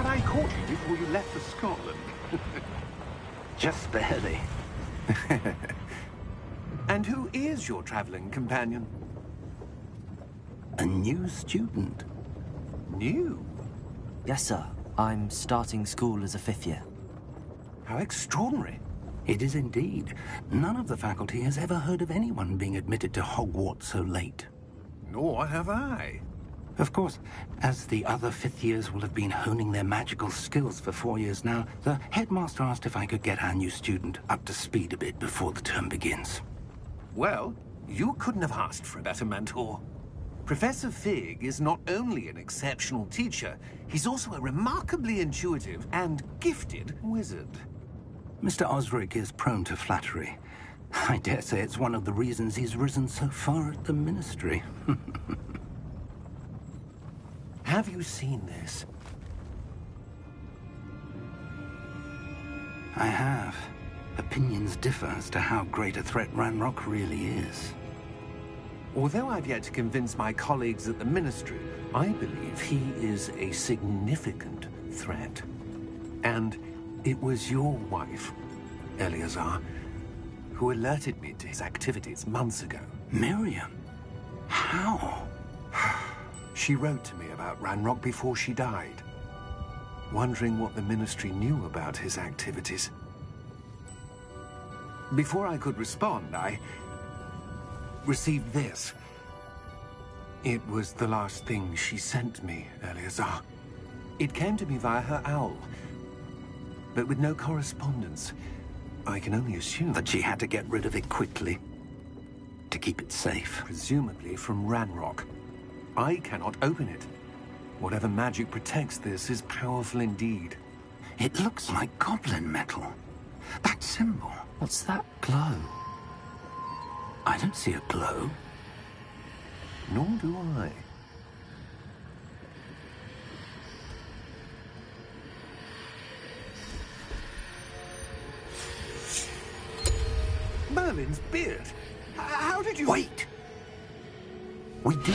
Had I caught you before you left for Scotland? Just barely. And who is your traveling companion? A new student. New? Yes, sir. I'm starting school as a 5th year. How extraordinary. It is indeed. None of the faculty has ever heard of anyone being admitted to Hogwarts so late. Nor have I. Of course, as the other 5th years will have been honing their magical skills for 4 years now, the headmaster asked if I could get our new student up to speed a bit before the term begins. Well, you couldn't have asked for a better mentor. Professor Fig is not only an exceptional teacher, he's also a remarkably intuitive and gifted wizard. Mr. Osric is prone to flattery. I dare say it's one of the reasons he's risen so far at the Ministry. Have you seen this? I have. Opinions differ as to how great a threat Ranrock really is. Although I've yet to convince my colleagues at the Ministry, I believe he is a significant threat. And it was your wife, Eleazar, who alerted me to his activities months ago. Miriam? How? She wrote to me about Ranrock before she died, wondering what the Ministry knew about his activities. Before I could respond, I received this. It was the last thing she sent me, Eleazar. It came to me via her owl, but with no correspondence. I can only assume That she had to get rid of it quickly, to keep it safe. presumably from Ranrock. I cannot open it. Whatever magic protects this is powerful indeed. It looks like goblin metal. That symbol. What's that glow? I don't see a glow. Nor do I. Merlin's beard. How did you... Wait! We did.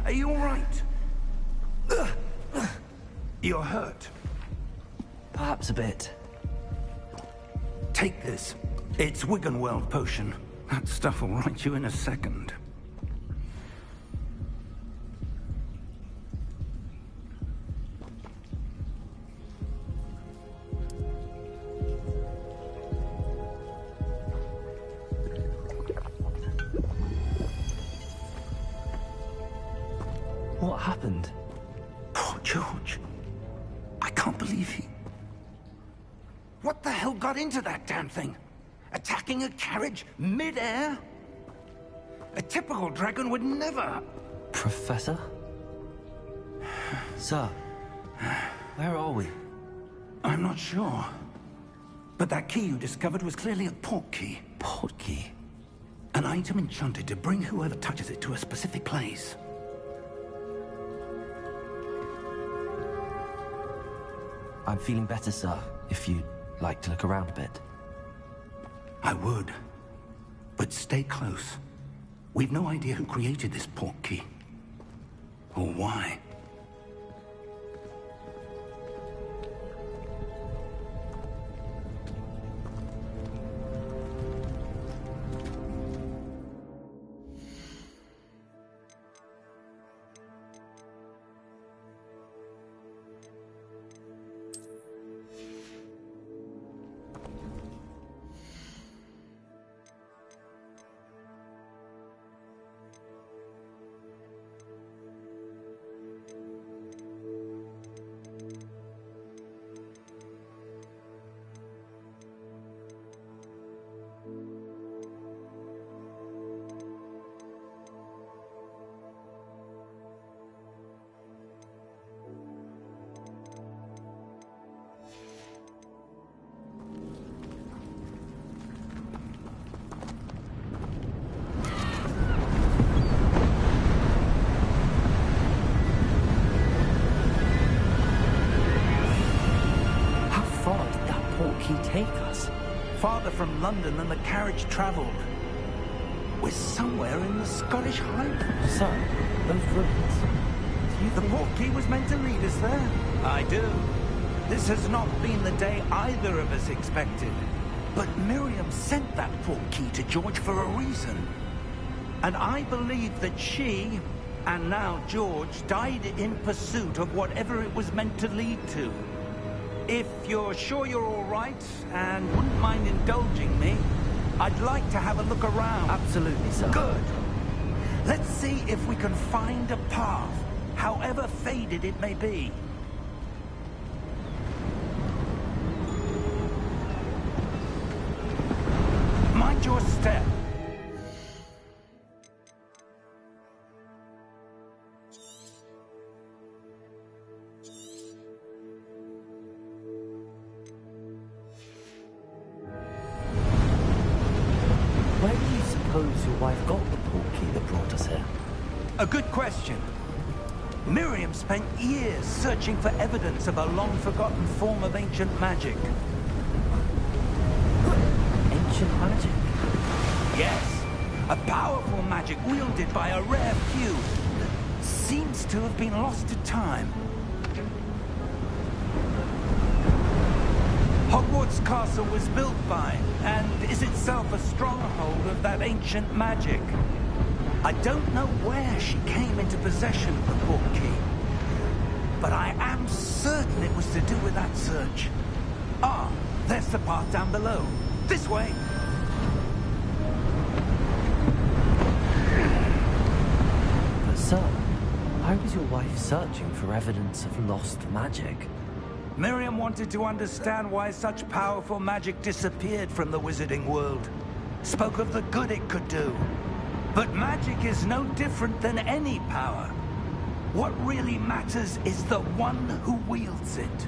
Are you all right? You're hurt. Perhaps a bit. Take this. It's Wiggenweld potion. That stuff will right you in a second. What happened? Poor George. I can't believe he... What the hell got into that damn thing? Attacking a carriage mid-air? A typical dragon would never... Professor? Sir, where are we? I'm not sure. But that key you discovered was clearly a portkey. Portkey? An item enchanted to bring whoever touches it to a specific place. I'm feeling better, sir, if you'd like to look around a bit. I would. But stay close. We've no idea who created this portkey. Or why. take us? Farther from London than the carriage travelled. We're somewhere in the Scottish Highlands. Sir, those ruins. The portkey was meant to lead us there. I do. This has not been the day either of us expected. But Miriam sent that portkey to George for a reason. And I believe that she, and now George, died in pursuit of whatever it was meant to lead to. If you're sure you're all right, and wouldn't mind indulging me, I'd like to have a look around. Absolutely, sir. Good. Let's see if we can find a path, however faded it may be. Mind your step. Where do you suppose your wife got the portkey that brought us here? A good question. Miriam spent years searching for evidence of a long-forgotten form of ancient magic. Ancient magic? Yes, a powerful magic wielded by a rare few that seems to have been lost to time. Hogwarts Castle was built by, and is itself a stronghold of that ancient magic. I don't know where she came into possession of the portkey, but I am certain it was to do with that search. Ah, there's the path down below. This way! But sir, why was your wife searching for evidence of lost magic? Miriam wanted to understand why such powerful magic disappeared from the wizarding world. Spoke of the good it could do. But magic is no different than any power. What really matters is the one who wields it.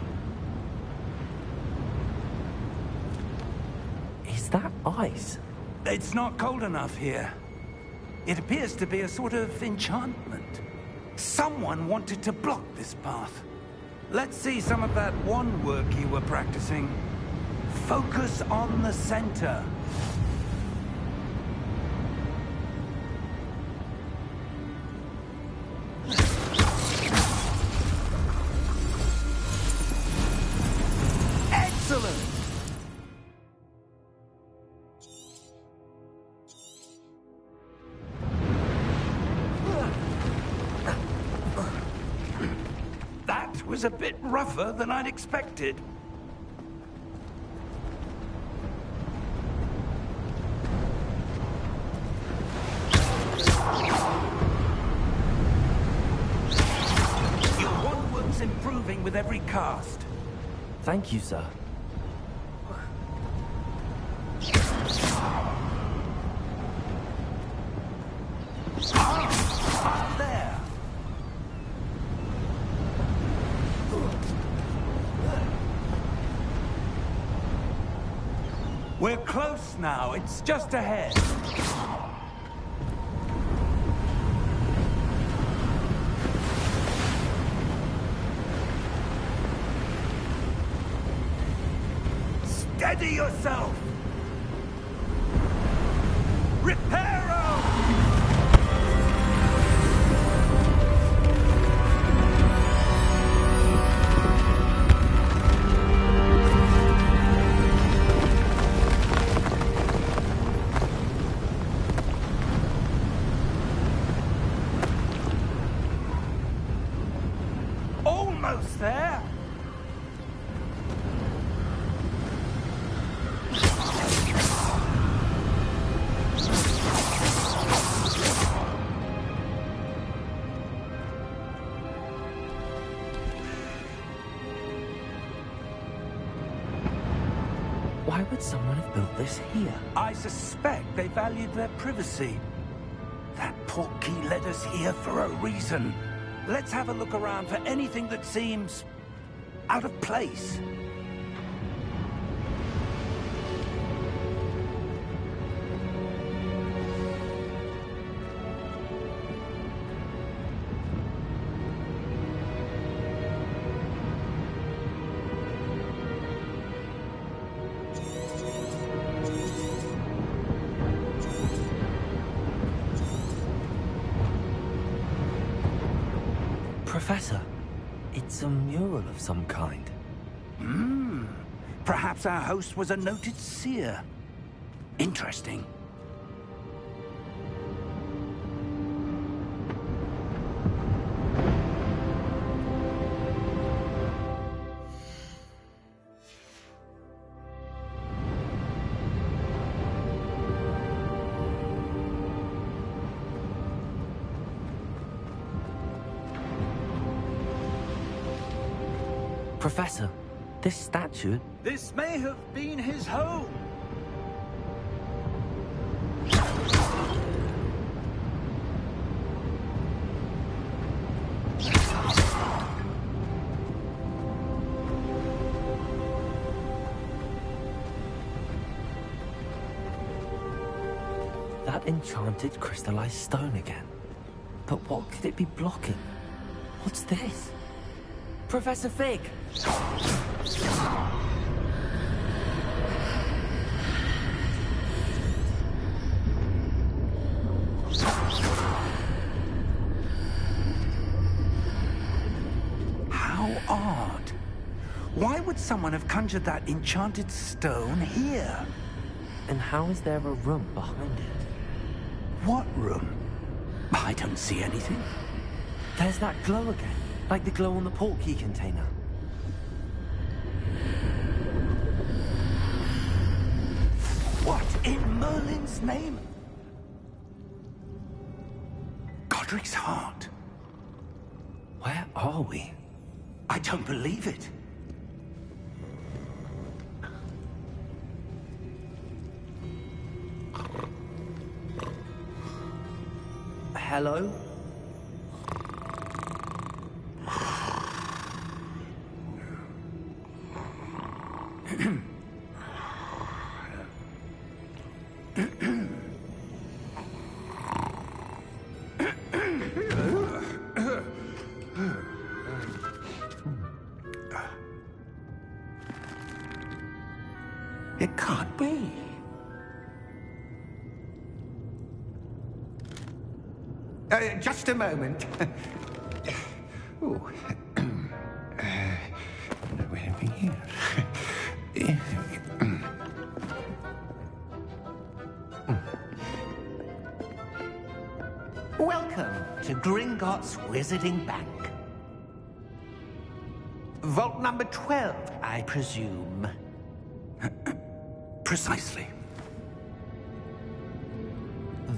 Is that ice? It's not cold enough here. It appears to be a sort of enchantment. Someone wanted to block this path. Let's see some of that wand work you were practicing. Focus on the center. Excellent! That was a bit rougher than I'd expected. Your wand work's improving with every cast. Thank you, sir. There. We're close now. It's just ahead. Steady yourself! Reparo! Almost there! Why would someone have built this here? I suspect they valued their privacy. That portkey led us here for a reason. Let's have a look around for anything that seems out of place. Professor, it's a mural of some kind. Perhaps our host was a noted seer. Interesting. Professor, this statue... This may have been his home. That enchanted crystallized stone again. But what could it be blocking? What's this? Professor Fig! How odd. Why would someone have conjured that enchanted stone here? And how is there a room behind it? What room? I don't see anything. There's that glow again, like the glow on the portkey container. What in Merlin's name? Godric's heart. Where are we? I don't believe it. Hello? It can't be. Just a moment. Ooh. Where are we here? Welcome to Gringotts Wizarding Bank. Vault number 12, I presume. Precisely.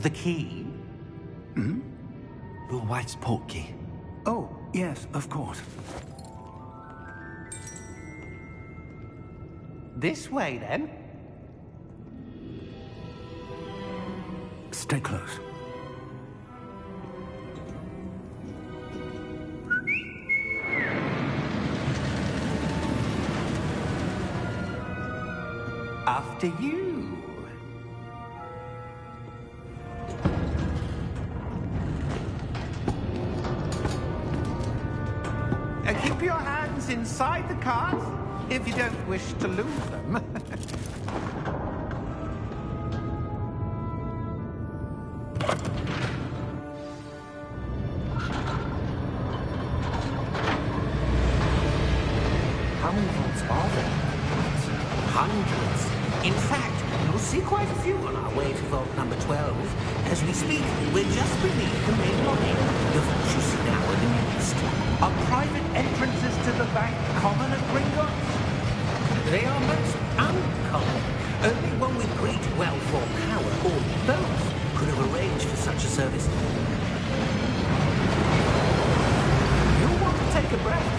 The key? Your wife's portkey. Oh, yes, of course. This way, then. Stay close. After you. Keep your hands inside the cart if you don't wish to lose them. How many vaults are there? Hundreds. In fact, you'll see quite a few on our way to vault number 12. As we speak, we're just beneath the main lobby. The vaults you see now are the newest. Are private entrances to the bank common at Gringotts? They are most uncommon. Only one with great wealth or power, or both, could have arranged for such a service. You'll want to take a breath.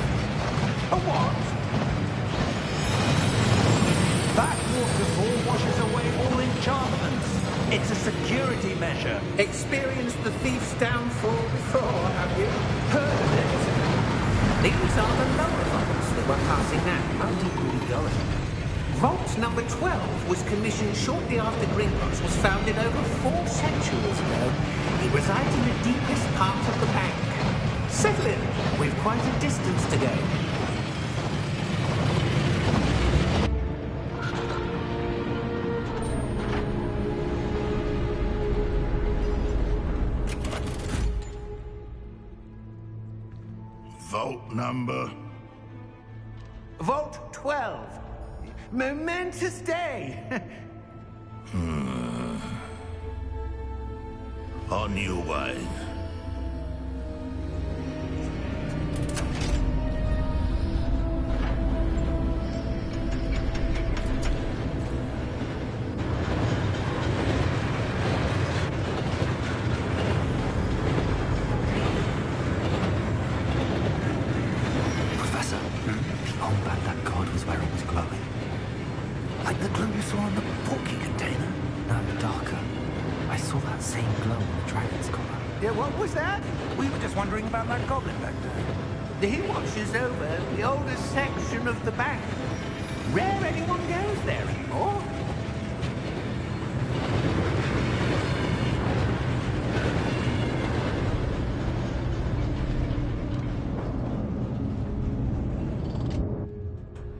A what? That waterfall washes away all enchantments. It's a security measure. Experienced the thief's downfall before, have you? Heard of it? These are the lower vaults that we're passing now. How deep are we going? Vault number 12 was commissioned shortly after Gringotts was founded over 4 centuries ago. It resides in the deepest part of the bank. Settle in. We've quite a distance to go. Vault number? Vault 12. Momentous day. On your way. Professor, the armband that guard was wearing was glowing. Like the glow you saw on the porky container? No, darker. I saw that same glow on the dragon's collar. Yeah, what was that? We were just wondering about that goblin back there. He watches over the oldest section of the bank. Rare anyone goes there anymore.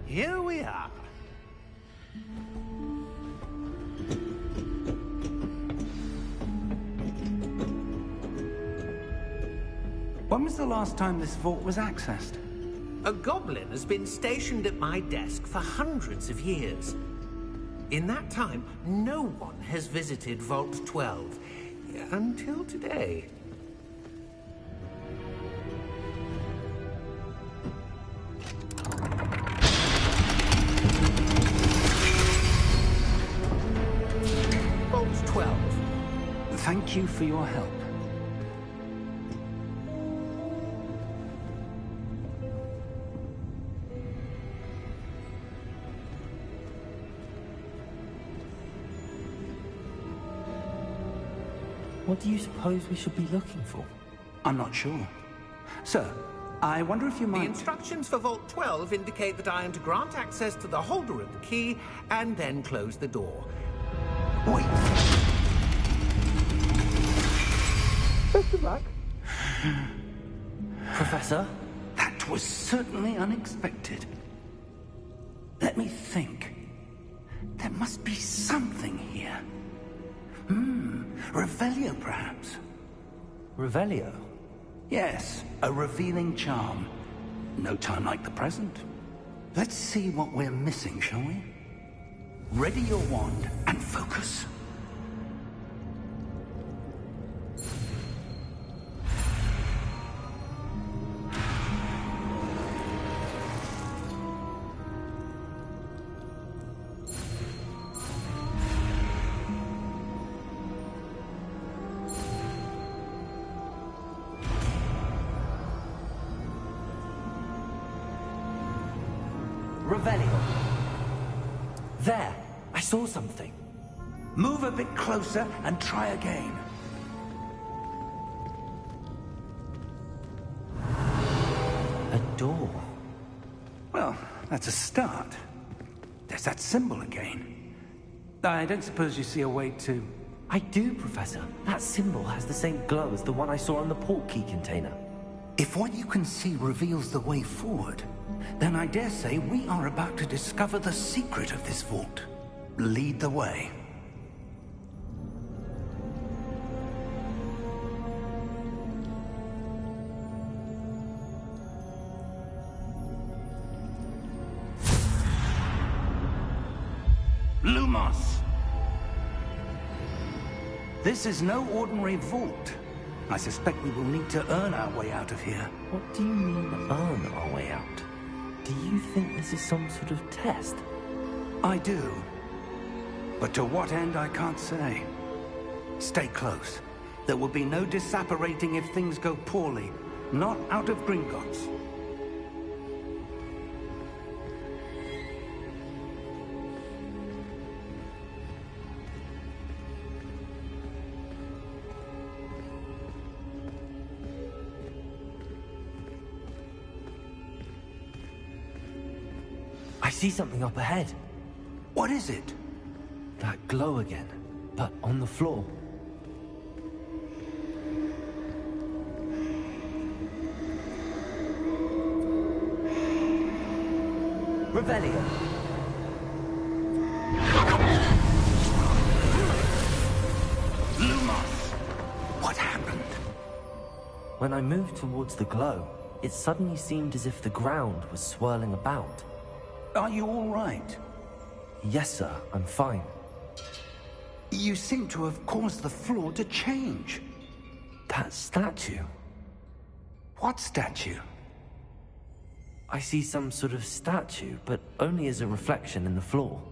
Here we are. When was the last time this vault was accessed? A goblin has been stationed at my desk for hundreds of years. In that time, no one has visited Vault 12. Until today. Vault 12. Thank you for your help. What do you suppose we should be looking for? I'm not sure. Sir, I wonder if you The might... instructions for Vault 12 indicate that I am to grant access to the holder of the key and then close the door. Wait. Best of luck. Professor? That was certainly unexpected. Let me think. There must be something here. Revelio, perhaps? Revelio? Yes, a revealing charm. No time like the present. Let's see what we're missing, shall we? Ready your wand and focus. Revelio. There! I saw something. Move a bit closer and try again. A door. Well, that's a start. There's that symbol again. I don't suppose you see a way to... I do, Professor. That symbol has the same glow as the one I saw on the port key container. If what you can see reveals the way forward, then I dare say we are about to discover the secret of this vault. Lead the way. Lumos! This is no ordinary vault. I suspect we will need to earn our way out of here. What do you mean, earn our way out? Do you think this is some sort of test? I do. But to what end, I can't say. Stay close. There will be no disapparating if things go poorly. Not out of Gringotts. I see something up ahead. What is it? That glow again, but on the floor. Revelio. Lumos! What happened? When I moved towards the glow, it suddenly seemed as if the ground was swirling about. Are you all right? Yes, sir, I'm fine. You seem to have caused the floor to change. That statue? What statue? I see some sort of statue, but only as a reflection in the floor.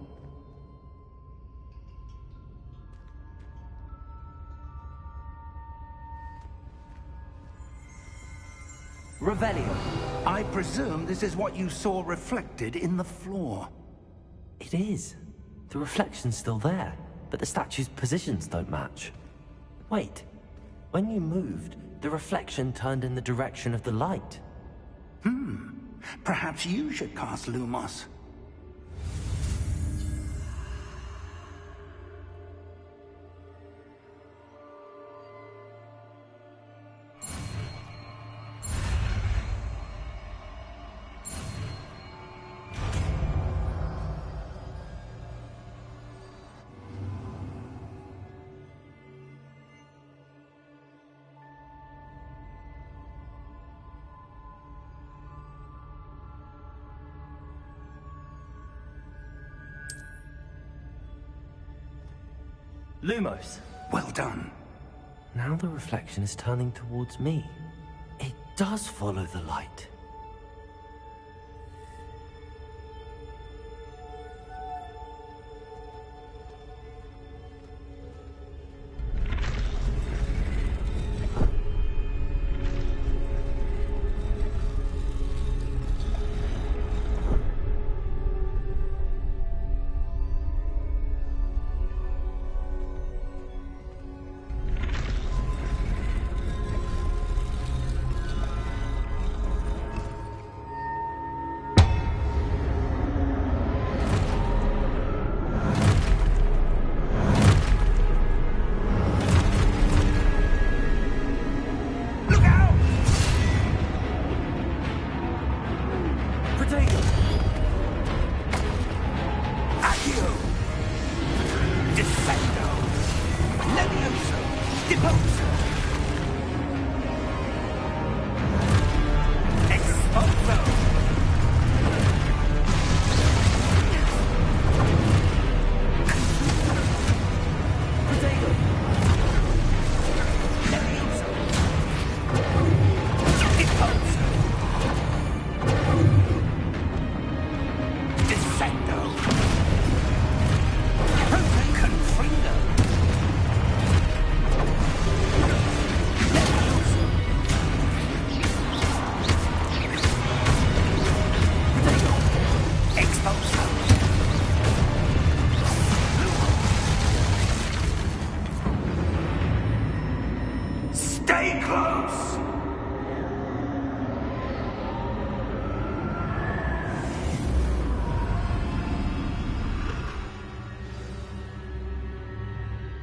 Revelio. I presume this is what you saw reflected in the floor. It is. The reflection's still there, but the statue's positions don't match. Wait. When you moved, the reflection turned in the direction of the light. Perhaps you should cast Lumos. Lumos. Well done. Now the reflection is turning towards me. It does follow the light.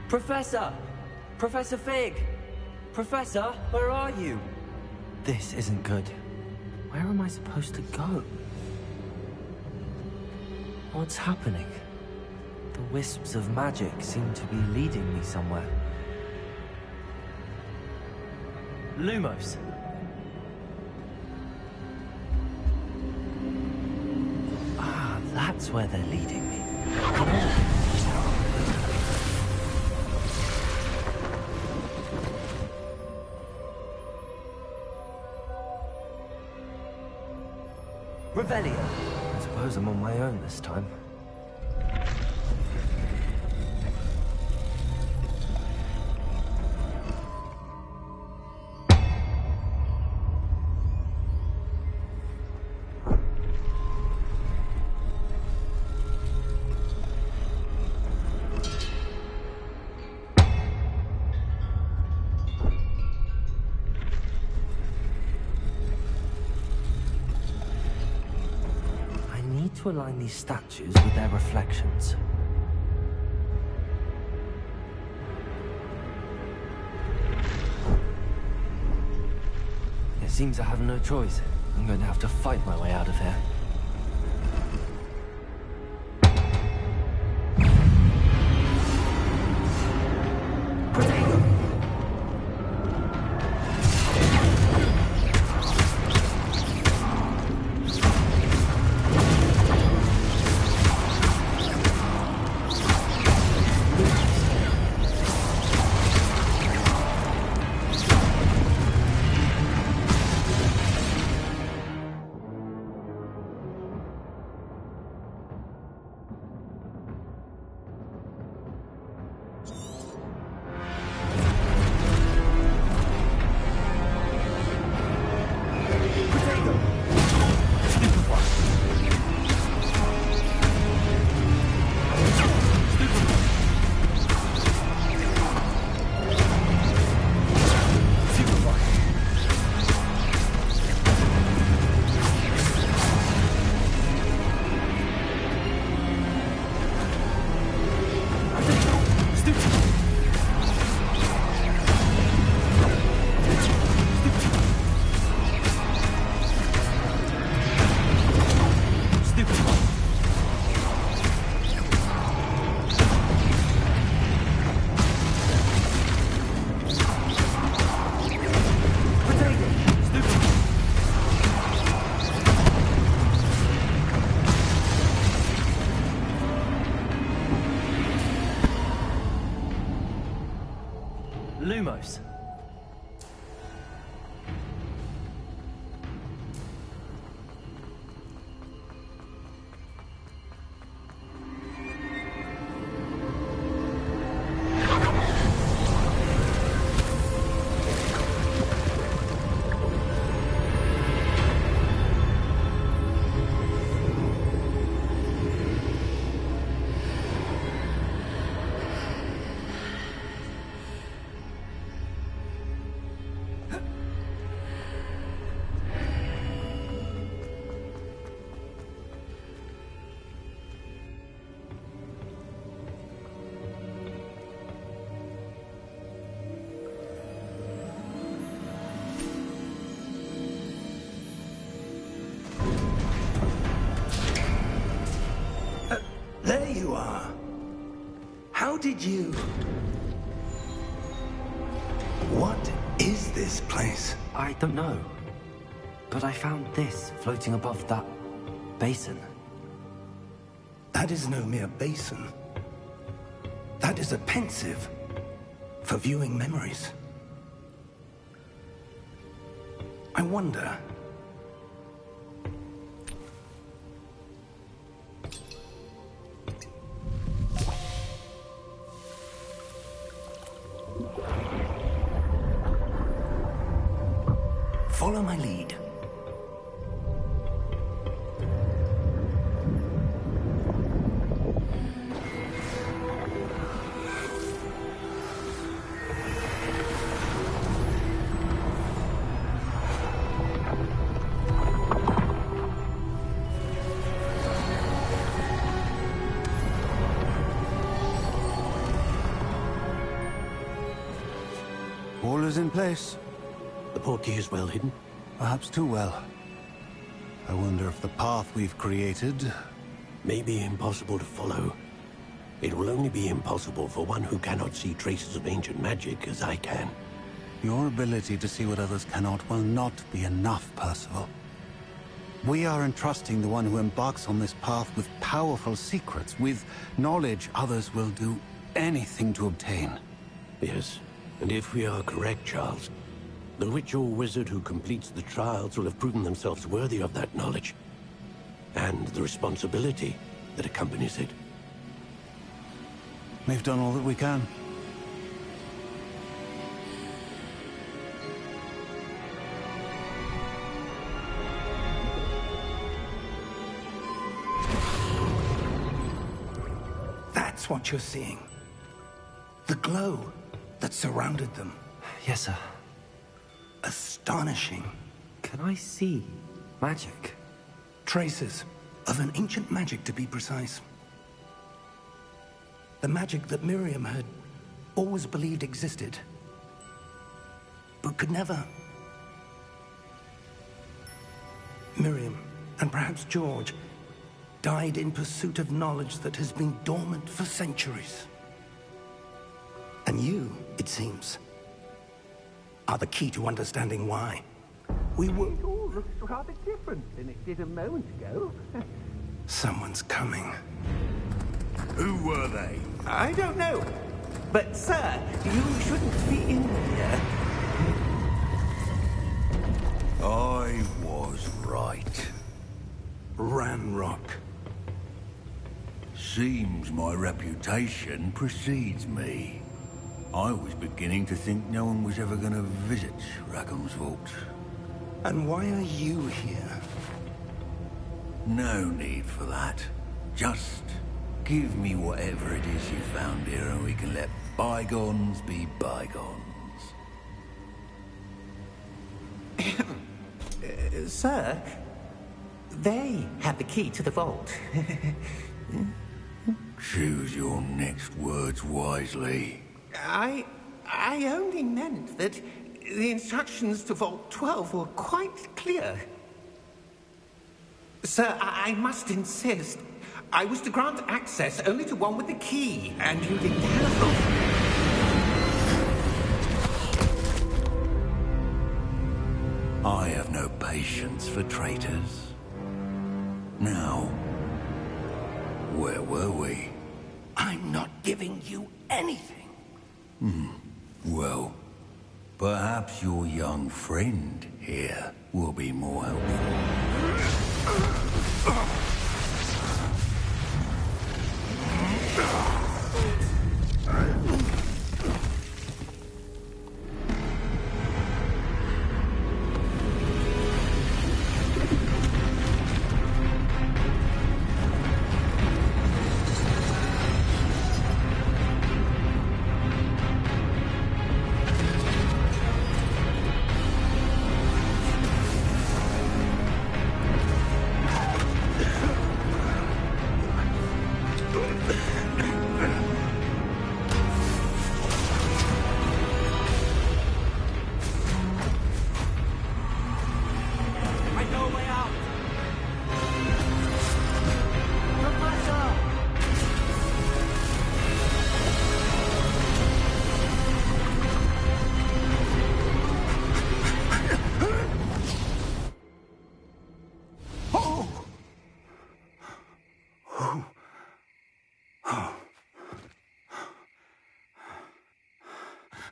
Professor! Professor Fig! Professor, where are you? This isn't good. Where am I supposed to go? What's happening? The wisps of magic seem to be leading me somewhere. Lumos! Ah, that's where they're leading me. Come on! Revelio. I suppose I'm on my own this time. To align these statues with their reflections. It seems I have no choice. I'm going to have to fight my way out of here. Lumos. There you are. How did you... What is this place? I don't know. But I found this floating above that basin. That is no mere basin. That is a pensive for viewing memories. I wonder... Follow my lead. All is in place. The portkey is well hidden. Perhaps too well. I wonder if the path we've created... May be impossible to follow. It will only be impossible for one who cannot see traces of ancient magic as I can. Your ability to see what others cannot will not be enough, Percival. We are entrusting the one who embarks on this path with powerful secrets, with knowledge others will do anything to obtain. Yes, and if we are correct, Charles, the witch or wizard who completes the trials will have proven themselves worthy of that knowledge, and the responsibility that accompanies it. We've done all that we can. That's what you're seeing. The glow that surrounded them. Yes, sir. Astonishing. Can I see magic? Traces of an ancient magic, to be precise. The magic that Miriam had always believed existed, but could never. Miriam, and perhaps George, died in pursuit of knowledge that has been dormant for centuries. And you, it seems, are the key to understanding why. We were... It all looks rather different than it did a moment ago. Someone's coming. Who were they? I don't know. But, sir, you shouldn't be in here. I was right. Ramrock. Seems my reputation precedes me. I was beginning to think no one was ever going to visit Rackham's vault. And why are you here? No need for that. Just give me whatever it is you found here and we can let bygones be bygones. Sir, they have the key to the vault. Choose your next words wisely. I only meant that the instructions to Vault 12 were quite clear. Sir, I must insist. I was to grant access only to one with the key, and you didn't have I have no patience for traitors. Now, where were we? I'm not giving you anything. Well, Perhaps your young friend here will be more helpful.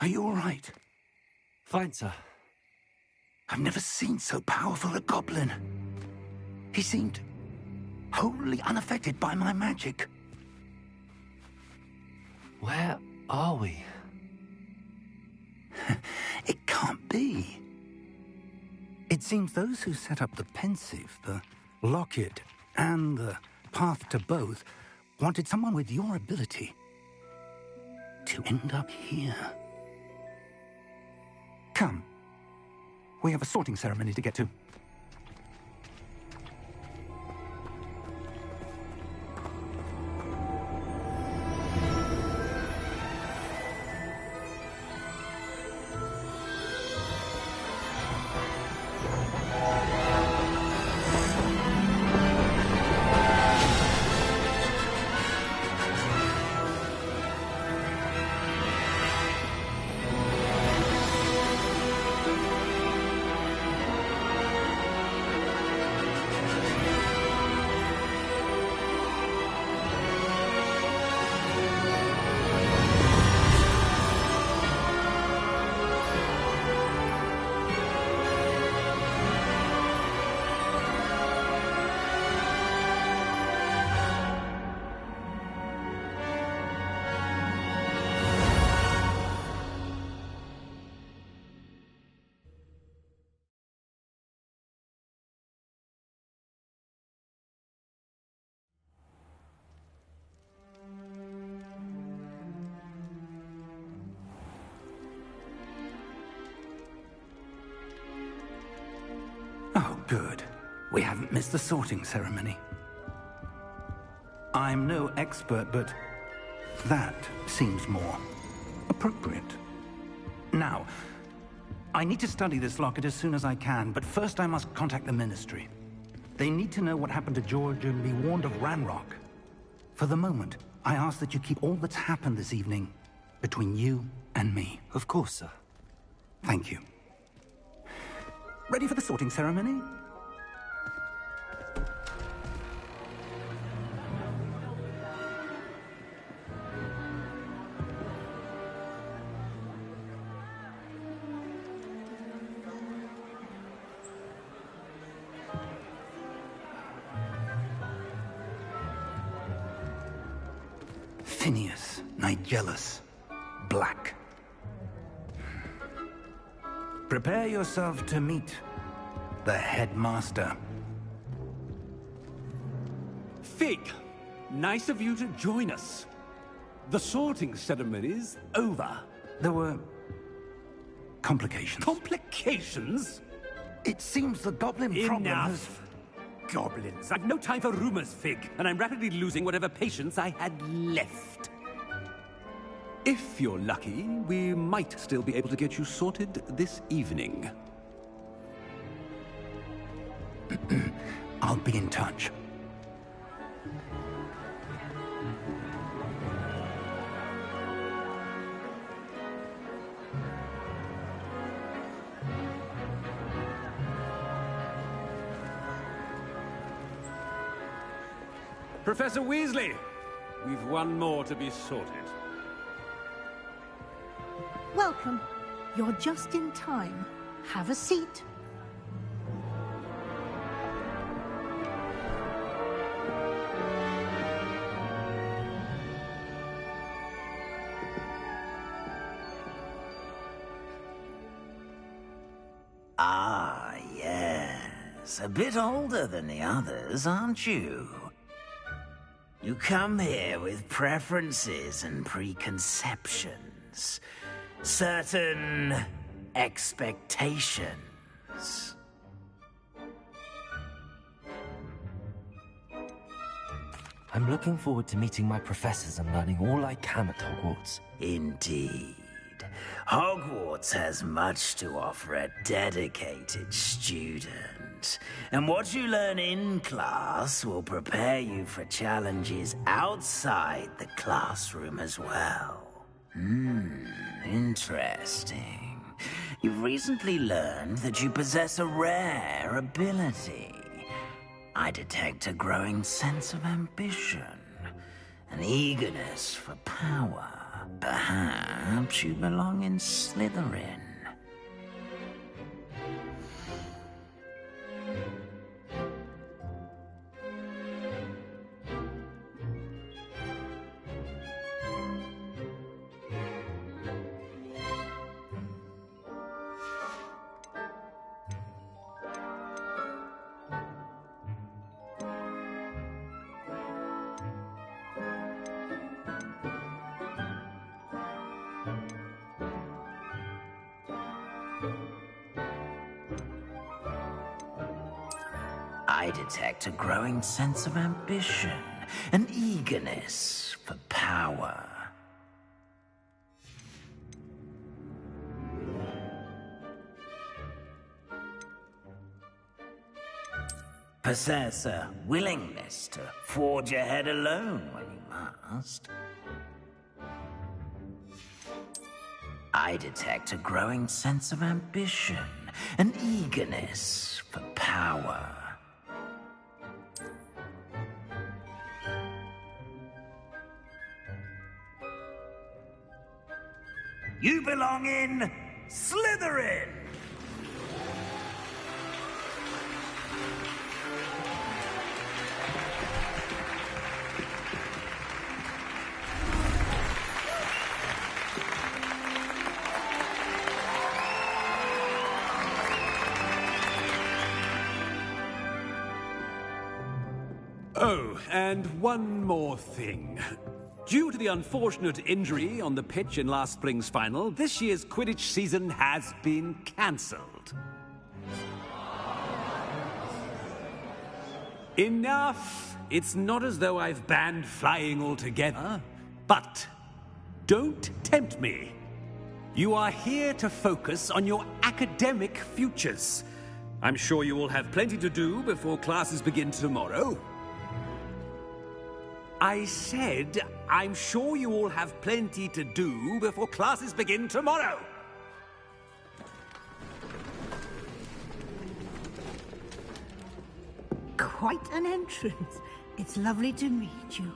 Are you all right? Fine, sir. I've never seen so powerful a goblin. He seemed wholly unaffected by my magic. Where are we? It can't be. It seems those who set up the pensive, the locket, and the path to both wanted someone with your ability to end up here. Come. We have a sorting ceremony to get to. Oh, good. We haven't missed the sorting ceremony. I'm no expert, but that seems more appropriate. Now, I need to study this locket as soon as I can, but first I must contact the Ministry. They need to know what happened to George and be warned of Ranrock. For the moment, I ask that you keep all that's happened this evening between you and me. Of course, sir. Thank you. Ready for the sorting ceremony? Phineas, Nigellus, Black. Prepare yourself to meet the headmaster. Fig, nice of you to join us. The sorting ceremony's over. There were complications. Complications? It seems the goblin problem has... Enough! Goblins. I've no time for rumors, Fig, and I'm rapidly losing whatever patience I had left. If you're lucky, we might still be able to get you sorted this evening. I'll be in touch. Professor Weasley, we've one more to be sorted. Welcome. You're just in time. Have a seat. Ah, yes. A bit older than the others, aren't you? You come here with preferences and preconceptions. Certain expectations. I'm looking forward to meeting my professors and learning all I can at Hogwarts. Indeed. Hogwarts has much to offer a dedicated student. And what you learn in class will prepare you for challenges outside the classroom as well. Interesting. You've recently learned that you possess a rare ability. I detect a growing sense of ambition, an eagerness for power. Perhaps you belong in Slytherin. I detect a growing sense of ambition, an eagerness for power. Possess a willingness to forge ahead alone when you must. I detect a growing sense of ambition, an eagerness for power. You belong in Slytherin! Oh, and one more thing. Due to the unfortunate injury on the pitch in last spring's final, this year's Quidditch season has been cancelled. Enough! It's not as though I've banned flying altogether, but don't tempt me. You are here to focus on your academic futures. I'm sure you will have plenty to do before classes begin tomorrow. I said, I'm sure you all have plenty to do before classes begin tomorrow. Quite an entrance. It's lovely to meet you.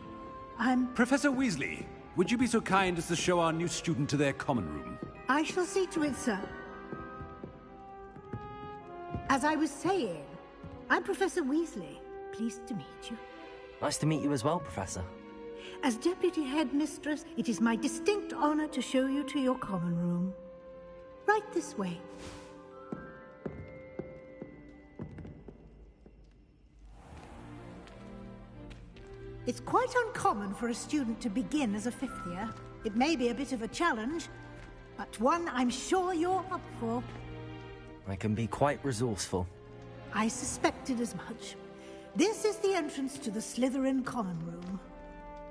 I'm... Professor Weasley, would you be so kind as to show our new student to their common room? I shall see to it, sir. As I was saying, I'm Professor Weasley. Pleased to meet you. Nice to meet you as well, Professor. As Deputy Headmistress, it is my distinct honor to show you to your common room. Right this way. It's quite uncommon for a student to begin as a fifth year. It may be a bit of a challenge, but one I'm sure you're up for. I can be quite resourceful. I suspected as much. This is the entrance to the Slytherin common room.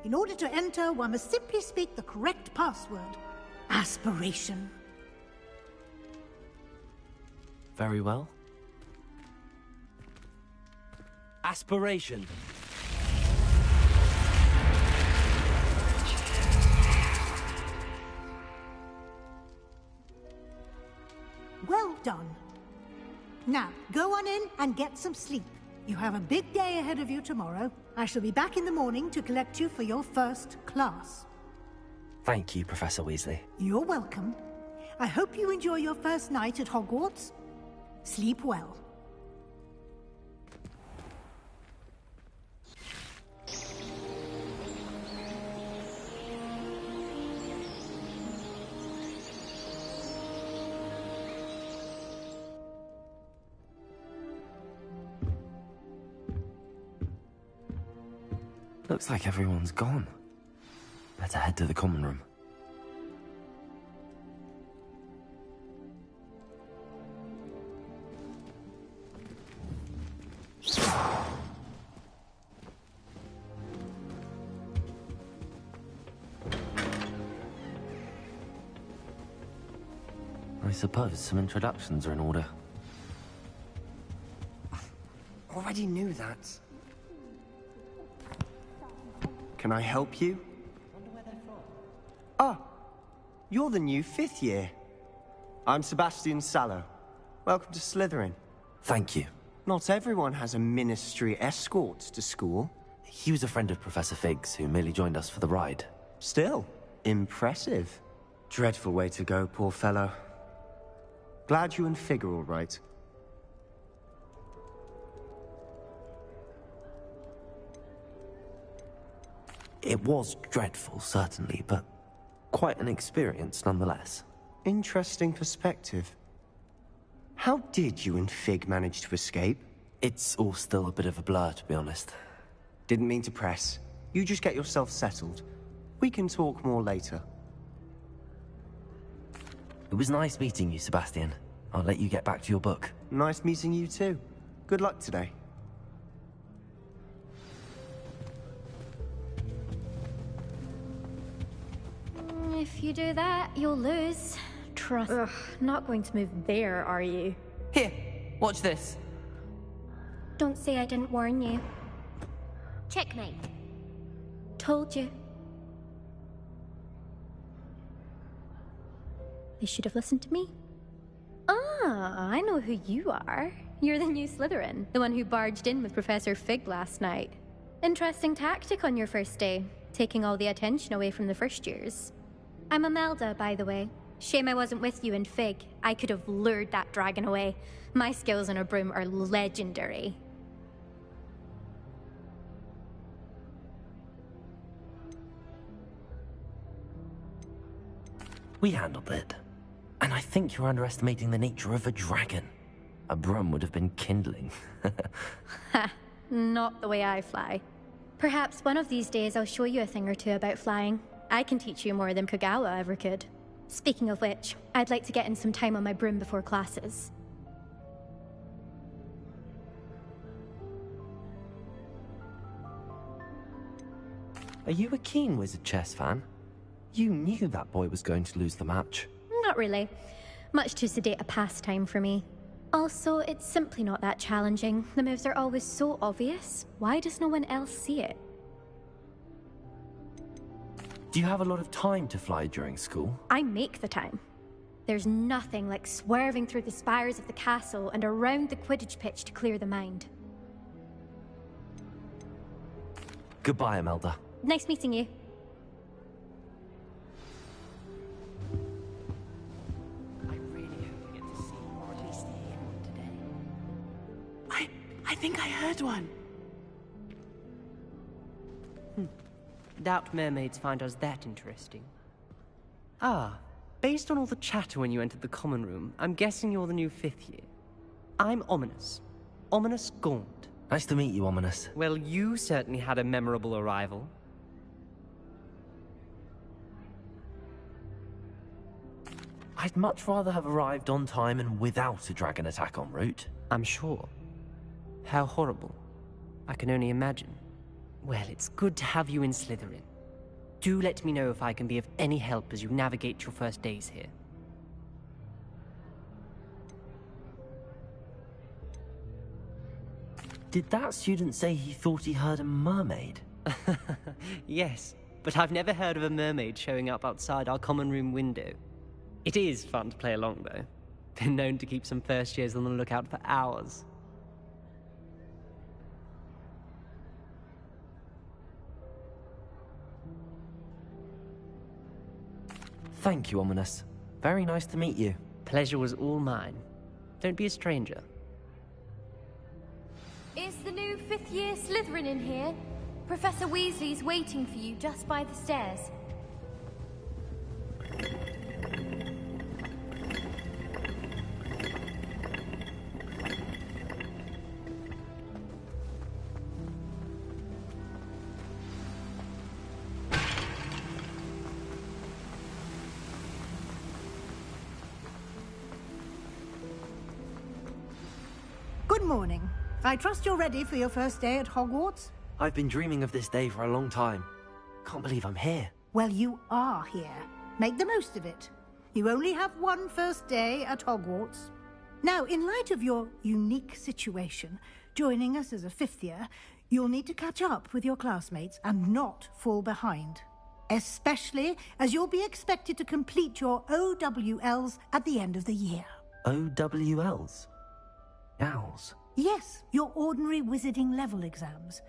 In order to enter, one must simply speak the correct password. Aspiration. Very well. Aspiration. Well done. Now, go on in and get some sleep. You have a big day ahead of you tomorrow. I shall be back in the morning to collect you for your first class. Thank you, Professor Weasley. You're welcome. I hope you enjoy your first night at Hogwarts. Sleep well. Looks like everyone's gone. Better head to the common room. I suppose some introductions are in order. Already knew that. Can I help you? Ah, you're the new 5th year. I'm Sebastian Sallow. Welcome to Slytherin. Thank you. Not everyone has a ministry escort to school. He was a friend of Professor Fig's who merely joined us for the ride. Still, impressive. Dreadful way to go, poor fellow. Glad you and Fig are all right. It was dreadful, certainly, but quite an experience nonetheless. Interesting perspective. How did you and Fig manage to escape? It's all still a bit of a blur, to be honest. Didn't mean to press. You just get yourself settled. We can talk more later. It was nice meeting you, Sebastian. I'll let you get back to your book. Nice meeting you too. Good luck today. If you do that, you'll lose. Trust. Ugh, not going to move there, are you? Here, watch this. Don't say I didn't warn you. Checkmate. Told you. They should have listened to me. Ah, I know who you are. You're the new Slytherin, the one who barged in with Professor Fig last night. Interesting tactic on your first day, taking all the attention away from the first years. I'm Imelda, by the way. Shame I wasn't with you in Fig. I could have lured that dragon away. My skills on a broom are legendary. We handled it. And I think you're underestimating the nature of a dragon. A broom would have been kindling. Ha, not the way I fly. Perhaps one of these days I'll show you a thing or two about flying. I can teach you more than Kagawa ever could. Speaking of which, I'd like to get in some time on my broom before classes. Are you a keen Wizard chess fan? You knew that boy was going to lose the match. Not really. Much too sedate a pastime for me. Also, it's simply not that challenging. The moves are always so obvious. Why does no one else see it? Do you have a lot of time to fly during school? I make the time. There's nothing like swerving through the spires of the castle and around the Quidditch pitch to clear the mind. Goodbye, Imelda. Nice meeting you. I think I heard one. Doubt mermaids find us that interesting. Ah, based on all the chatter when you entered the common room, I'm guessing you're the new 5th year. I'm Ominous. Ominous Gaunt. Nice to meet you, Ominous. Well, you certainly had a memorable arrival. I'd much rather have arrived on time and without a dragon attack en route. I'm sure. How horrible. I can only imagine. Well, it's good to have you in Slytherin. Do let me know if I can be of any help as you navigate your first days here. Did that student say he thought he heard a mermaid? Yes, but I've never heard of a mermaid showing up outside our common room window. It is fun to play along, though. Been known to keep some first years on the lookout for hours. Thank you, Ominous. Very nice to meet you. Pleasure was all mine. Don't be a stranger. Is the new fifth-year Slytherin in here? Professor Weasley's waiting for you just by the stairs. Good morning. I trust you're ready for your first day at Hogwarts? I've been dreaming of this day for a long time. Can't believe I'm here. Well, you are here. Make the most of it. You only have one first day at Hogwarts. Now, in light of your unique situation, joining us as a fifth year, you'll need to catch up with your classmates and not fall behind. Especially as you'll be expected to complete your OWLs at the end of the year. OWLs? Owls? Yes, your ordinary wizarding level exams.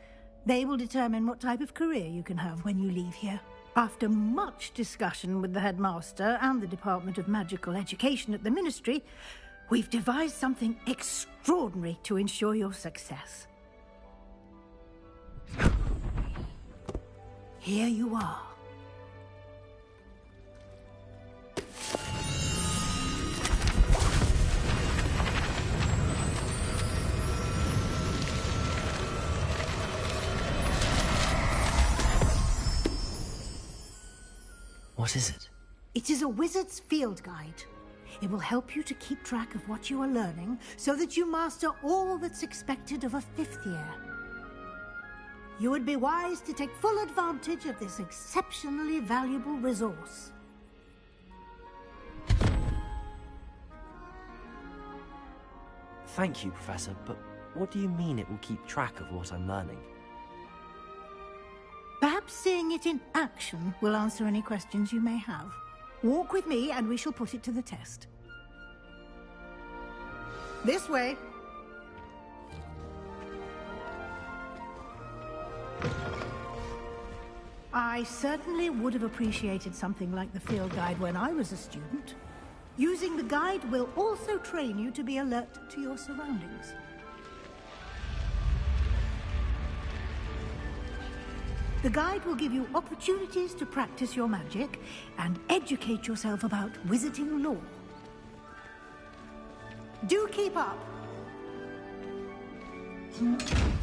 They will determine what type of career you can have when you leave here. After much discussion with the headmaster and the Department of Magical Education at the Ministry, we've devised something extraordinary to ensure your success. Here you are. What is it? It is a wizard's field guide. It will help you to keep track of what you are learning so that you master all that's expected of a fifth year. You would be wise to take full advantage of this exceptionally valuable resource. Thank you, Professor, but what do you mean it will keep track of what I'm learning? Perhaps seeing it in action will answer any questions you may have. Walk with me and we shall put it to the test. This way. I certainly would have appreciated something like the field guide when I was a student. Using the guide will also train you to be alert to your surroundings. The guide will give you opportunities to practice your magic and educate yourself about wizarding lore. Do keep up.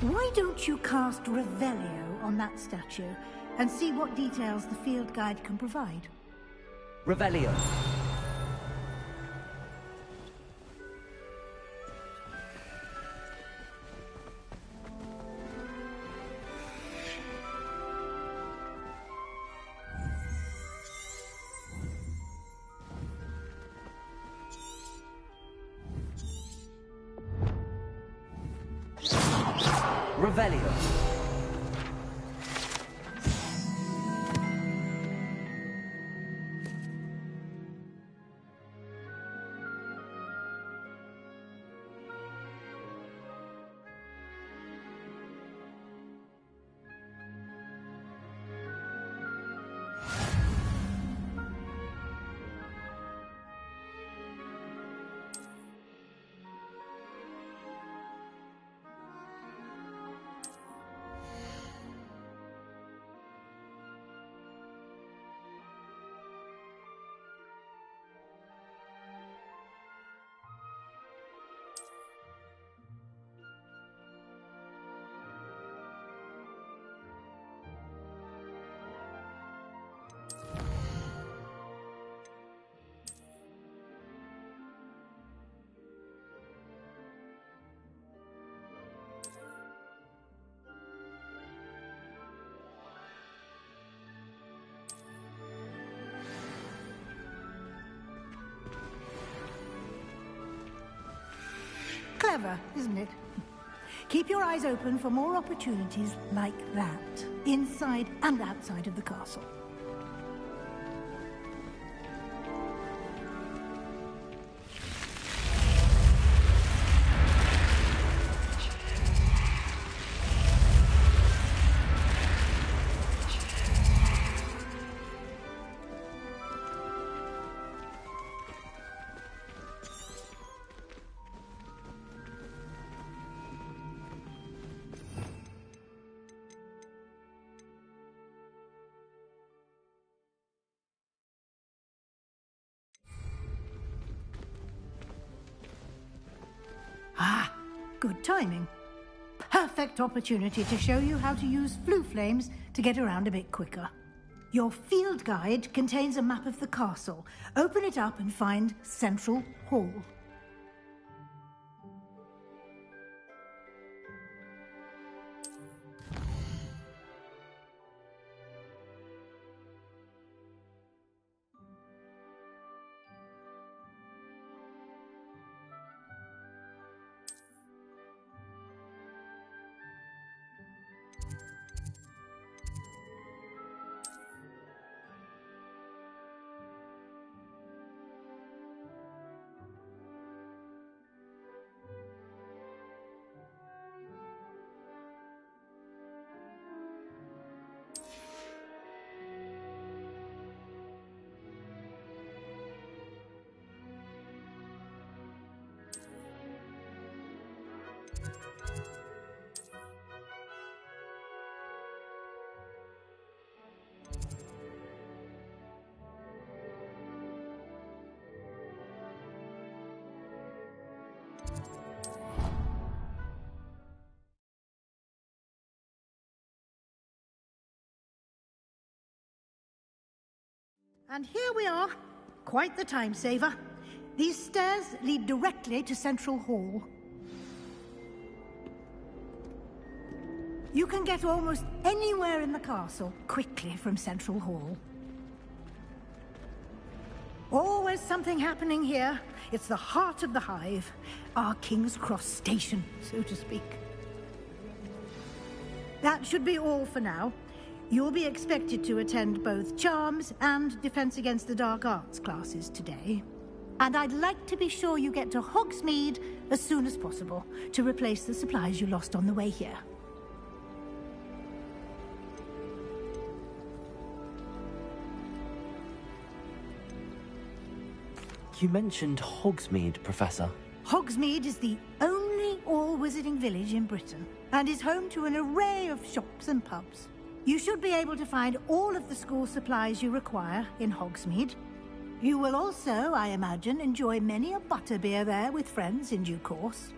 Why don't you cast Revelio on that statue and see what details the field guide can provide? Revelio. Revelio. Clever, isn't it? Keep your eyes open for more opportunities like that, inside and outside of the castle. good timing. Perfect opportunity to show you how to use flue flames to get around a bit quicker. Your field guide contains a map of the castle. Open it up and find Central Hall. And here we are. Quite the time saver. These stairs lead directly to Central Hall. You can get almost anywhere in the castle quickly from Central Hall. Always something happening here. It's the heart of the hive. Our King's Cross station, so to speak. That should be all for now. You'll be expected to attend both Charms and Defense Against the Dark Arts classes today. And I'd like to be sure you get to Hogsmeade as soon as possible to replace the supplies you lost on the way here. You mentioned Hogsmeade, Professor. Hogsmeade is the only all-wizarding village in Britain and is home to an array of shops and pubs. You should be able to find all of the school supplies you require in Hogsmeade. You will also, I imagine, enjoy many a butterbeer there with friends in due course.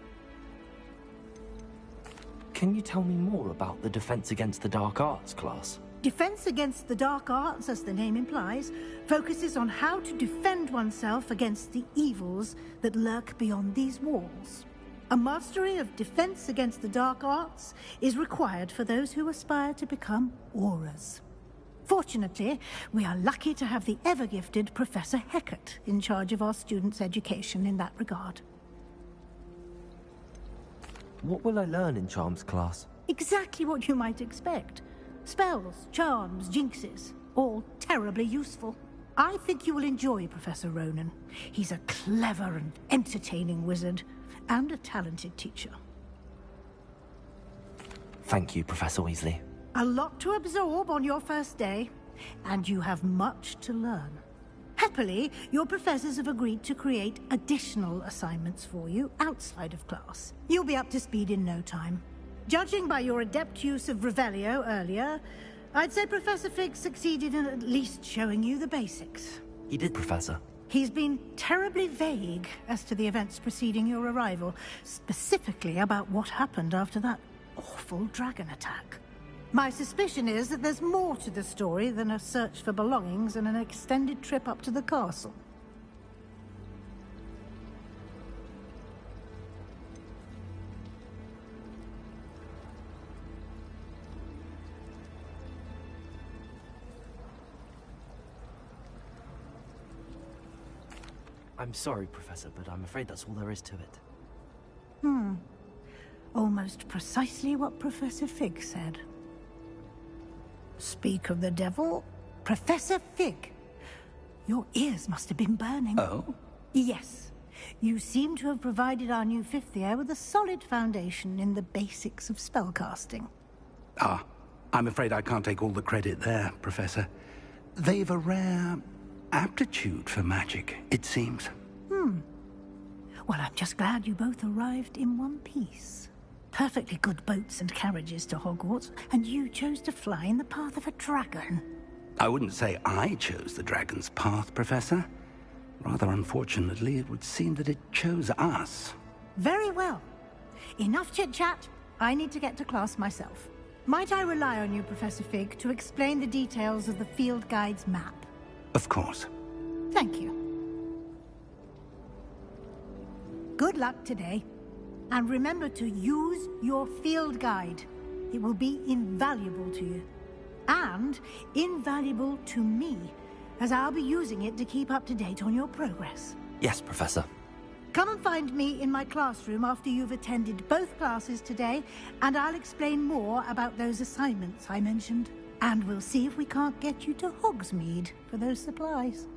Can you tell me more about the Defense Against the Dark Arts class? Defense Against the Dark Arts, as the name implies, focuses on how to defend oneself against the evils that lurk beyond these walls. A mastery of Defense Against the Dark Arts is required for those who aspire to become Aurors. Fortunately, we are lucky to have the ever-gifted Professor Hecat in charge of our students' education in that regard. What will I learn in Charms class? Exactly what you might expect. Spells, charms, jinxes, all terribly useful. I think you will enjoy Professor Ronan. He's a clever and entertaining wizard, and a talented teacher. Thank you, Professor Weasley. A lot to absorb on your first day, and you have much to learn. Happily, your professors have agreed to create additional assignments for you outside of class. You'll be up to speed in no time. Judging by your adept use of Revelio earlier, I'd say Professor Fig succeeded in at least showing you the basics. He did, Professor. He's been terribly vague as to the events preceding your arrival, specifically about what happened after that awful dragon attack. My suspicion is that there's more to the story than a search for belongings and an extended trip up to the castle. I'm sorry, Professor, but I'm afraid that's all there is to it. Almost precisely what Professor Fig said. Speak of the devil, Professor Fig. Your ears must have been burning. Oh? Yes. You seem to have provided our new fifth year with a solid foundation in the basics of spellcasting. Ah, I'm afraid I can't take all the credit there, Professor. They've a rare aptitude for magic, it seems. Well, I'm just glad you both arrived in one piece. Perfectly good boats and carriages to Hogwarts, and you chose to fly in the path of a dragon. I wouldn't say I chose the dragon's path, Professor. Rather unfortunately, it would seem that it chose us. Very well. enough chit-chat. I need to get to class myself. Might I rely on you, Professor Fig, to explain the details of the field guide's map? Of course. Thank you. Good luck today. And remember to use your field guide. It will be invaluable to you. And invaluable to me, as I'll be using it to keep up to date on your progress. Yes, Professor. Come and find me in my classroom after you've attended both classes today, and I'll explain more about those assignments I mentioned. And we'll see if we can't get you to Hogsmeade for those supplies.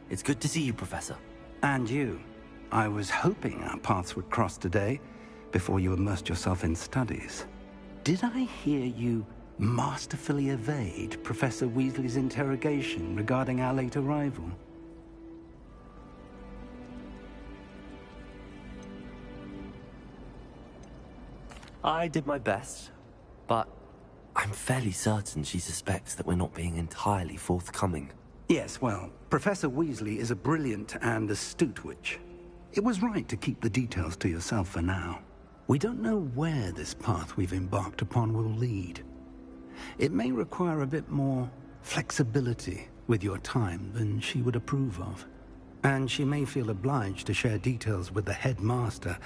It's good to see you, Professor. And you. I was hoping our paths would cross today, before you immersed yourself in studies. Did I hear you masterfully evade Professor Weasley's interrogation regarding our late arrival? I did my best, but I'm fairly certain she suspects that we're not being entirely forthcoming. Yes, well, Professor Weasley is a brilliant and astute witch. It was right to keep the details to yourself for now. We don't know where this path we've embarked upon will lead. It may require a bit more flexibility with your time than she would approve of. And she may feel obliged to share details with the headmaster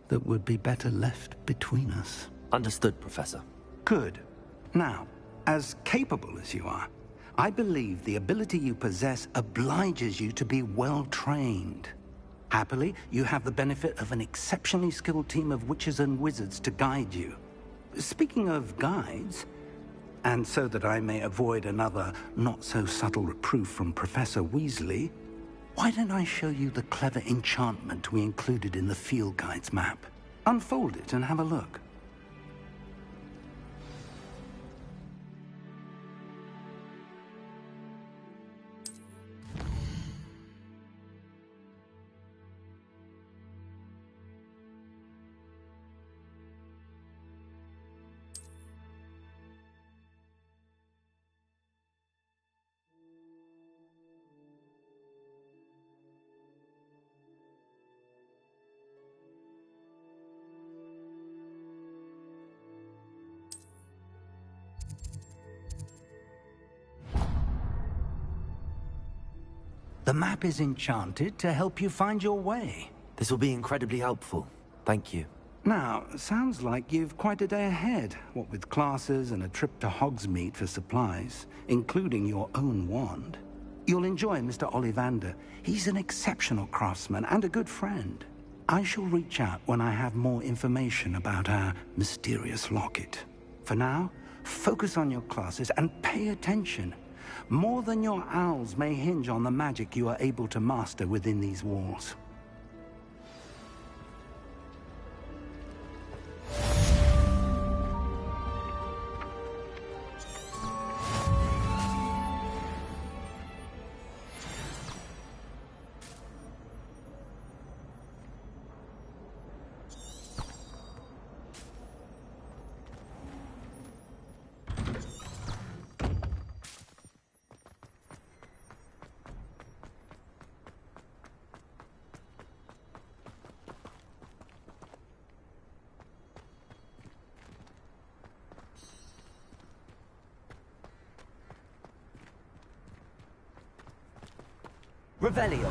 that would be better left between us. Understood, Professor. Good. Now, as capable as you are, I believe the ability you possess obliges you to be well-trained. Happily, you have the benefit of an exceptionally skilled team of witches and wizards to guide you. Speaking of guides, and so that I may avoid another not-so-subtle reproof from Professor Weasley, why don't I show you the clever enchantment we included in the field guide's map? Unfold it and have a look. The map is enchanted to help you find your way. This will be incredibly helpful. Thank you. Now, sounds like you've quite a day ahead, what with classes and a trip to Hogsmeade for supplies, including your own wand. You'll enjoy Mr. Ollivander. He's an exceptional craftsman and a good friend. I shall reach out when I have more information about our mysterious locket. For now, focus on your classes and pay attention. More than your owls may hinge on the magic you are able to master within these walls. Revelio.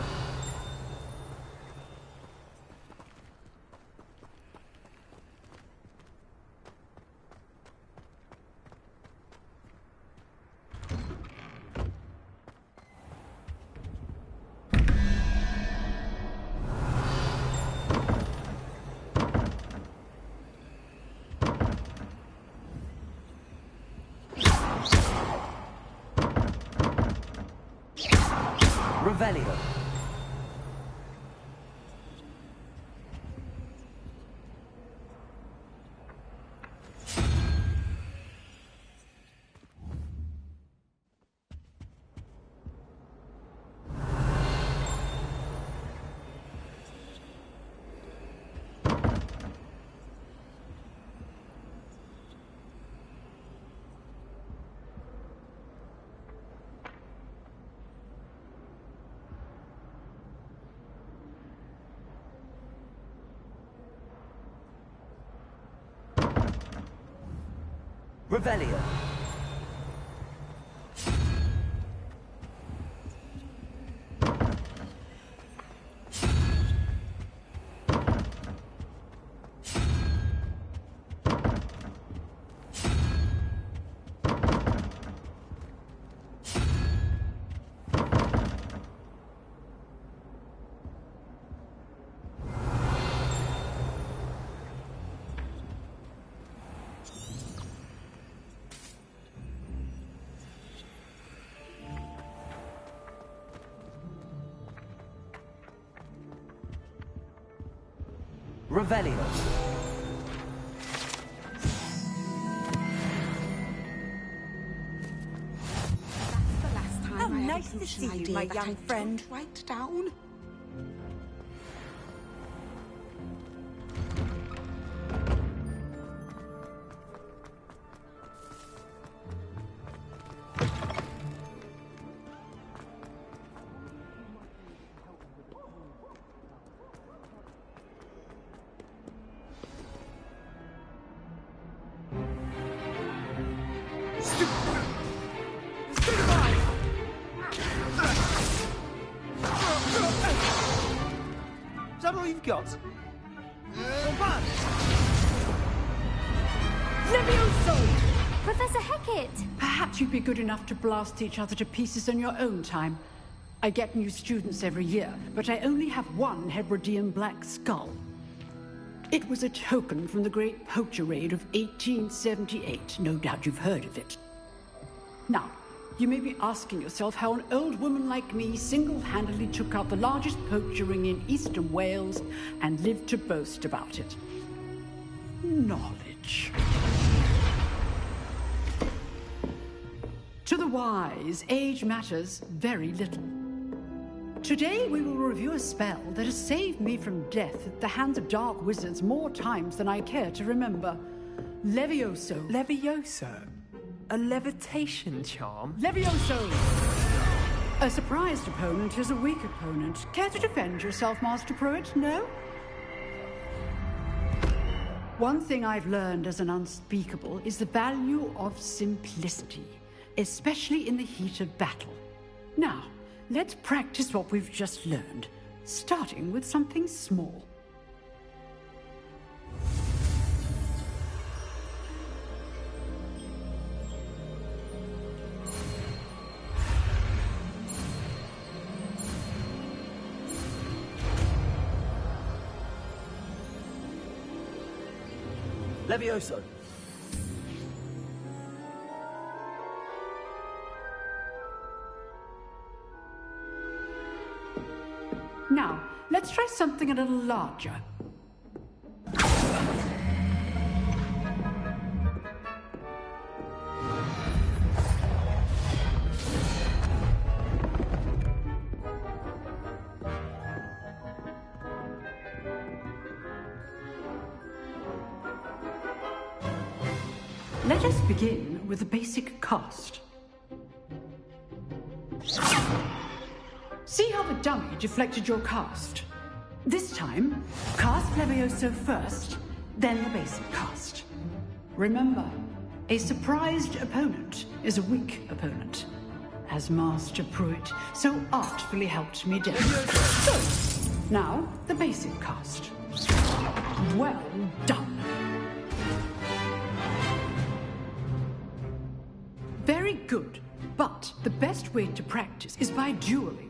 Revelio. Revelio. Revelio. The last time How I had nice a to see potion you, idea my that young I friend. don't write down. Is that all you've got? Levioso! Professor Hecat! Perhaps you'd be good enough to blast each other to pieces in your own time. I get new students every year, but I only have one Hebridean black skull. It was a token from the Great Poacher Raid of 1878. No doubt you've heard of it. Now, you may be asking yourself how an old woman like me single-handedly took out the largest poacher ring in eastern Wales and lived to boast about it. Knowledge. To the wise, age matters very little. Today we will review a spell that has saved me from death at the hands of dark wizards more times than I care to remember. Levioso. Levioso? A levitation charm? Levioso! A surprised opponent is a weak opponent. Care to defend yourself, Master Pruitt? No? One thing I've learned as an unspeakable is the value of simplicity, especially in the heat of battle. Now, let's practice what we've just learned, starting with something small. Levioso. Now, let's try something a little larger. Let us begin with the basic cast. See how the dummy deflected your cast? This time, cast Levioso first, then the basic cast. Remember, a surprised opponent is a weak opponent, as Master Pruitt so artfully helped me demonstrate. So, now, the basic cast. Well done. Very good, but the best way to practice is by dueling.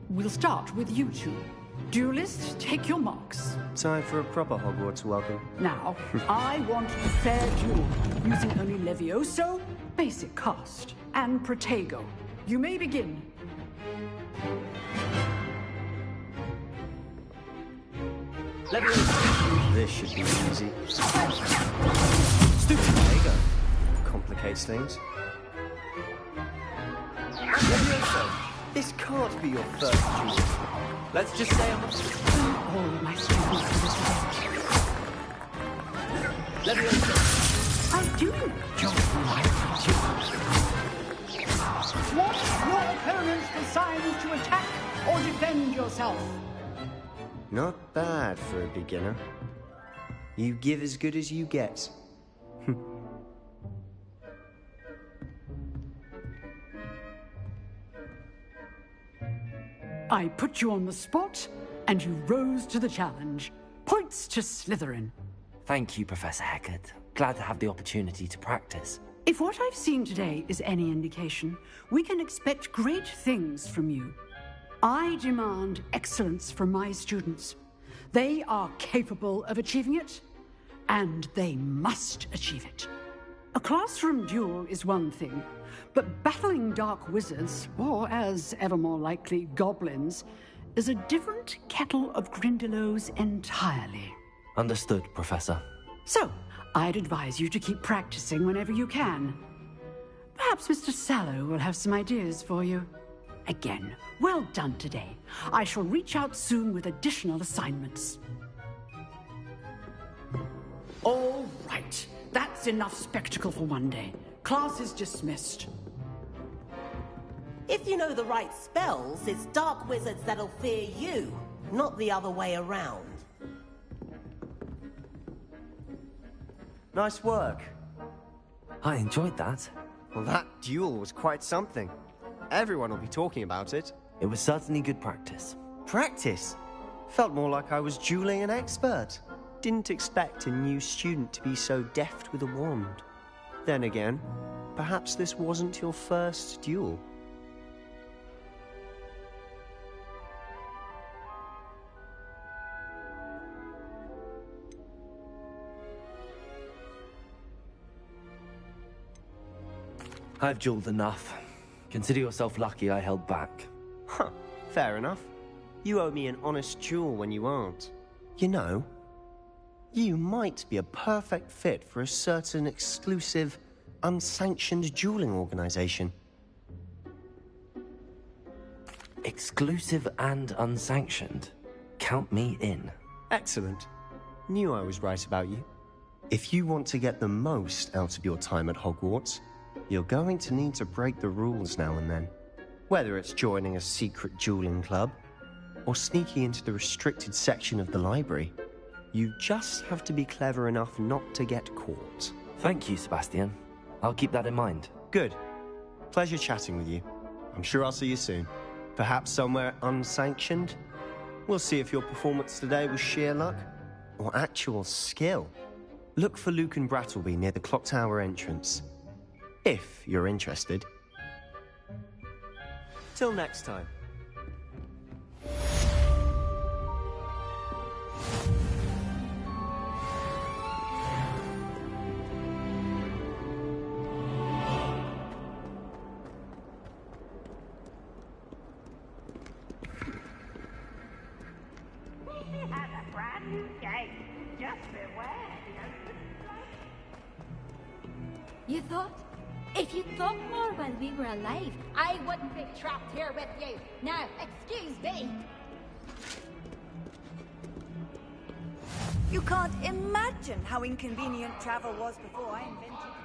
We'll start with you two. Duelists, take your marks. Time for a proper Hogwarts welcome. Now, I want a fair duel, using only Levioso, basic cast, and Protego. You may begin. Levioso. This should be easy. Stupid Protego. Complicates things. Levioso. This can't be your first duel. Let's just say I'm all my students to this event. Levioso. I do enjoy my duels. Watch your opponent's designs to attack or defend yourself. Not bad for a beginner. You give as good as you get. I put you on the spot, and you rose to the challenge. Points to Slytherin. Thank you, Professor Hecat. Glad to have the opportunity to practice. If what I've seen today is any indication, we can expect great things from you. I demand excellence from my students. They are capable of achieving it, and they must achieve it. A classroom duel is one thing, but battling dark wizards, or as ever more likely, goblins, is a different kettle of Grindylows entirely. Understood, Professor. So, I'd advise you to keep practicing whenever you can. Perhaps Mr. Sallow will have some ideas for you. Again, well done today. I shall reach out soon with additional assignments. All right. That's enough spectacle for one day. Class is dismissed. If you know the right spells, it's dark wizards that'll fear you, not the other way around. Nice work. I enjoyed that. Well, that duel was quite something. Everyone will be talking about it. It was certainly good practice. Practice? Felt more like I was dueling an expert. Didn't expect a new student to be so deft with a wand. Then again, perhaps this wasn't your first duel. I've dueled enough. Consider yourself lucky I held back. Huh, fair enough. You owe me an honest duel when you aren't. You know, you might be a perfect fit for a certain exclusive, unsanctioned dueling organization. Exclusive and unsanctioned? Count me in. Excellent. Knew I was right about you. If you want to get the most out of your time at Hogwarts, you're going to need to break the rules now and then. Whether it's joining a secret dueling club, or sneaking into the restricted section of the library, you just have to be clever enough not to get caught. Thank you, Sebastian. I'll keep that in mind. Good. Pleasure chatting with you. I'm sure I'll see you soon. Perhaps somewhere unsanctioned? We'll see if your performance today was sheer luck, or actual skill. Look for Luke and Brattleby near the clock tower entrance. If you're interested. Till next time. You thought? If you'd thought more while we were alive, I wouldn't be trapped here with you. Now, excuse me. You can't imagine how inconvenient travel was before I invented it.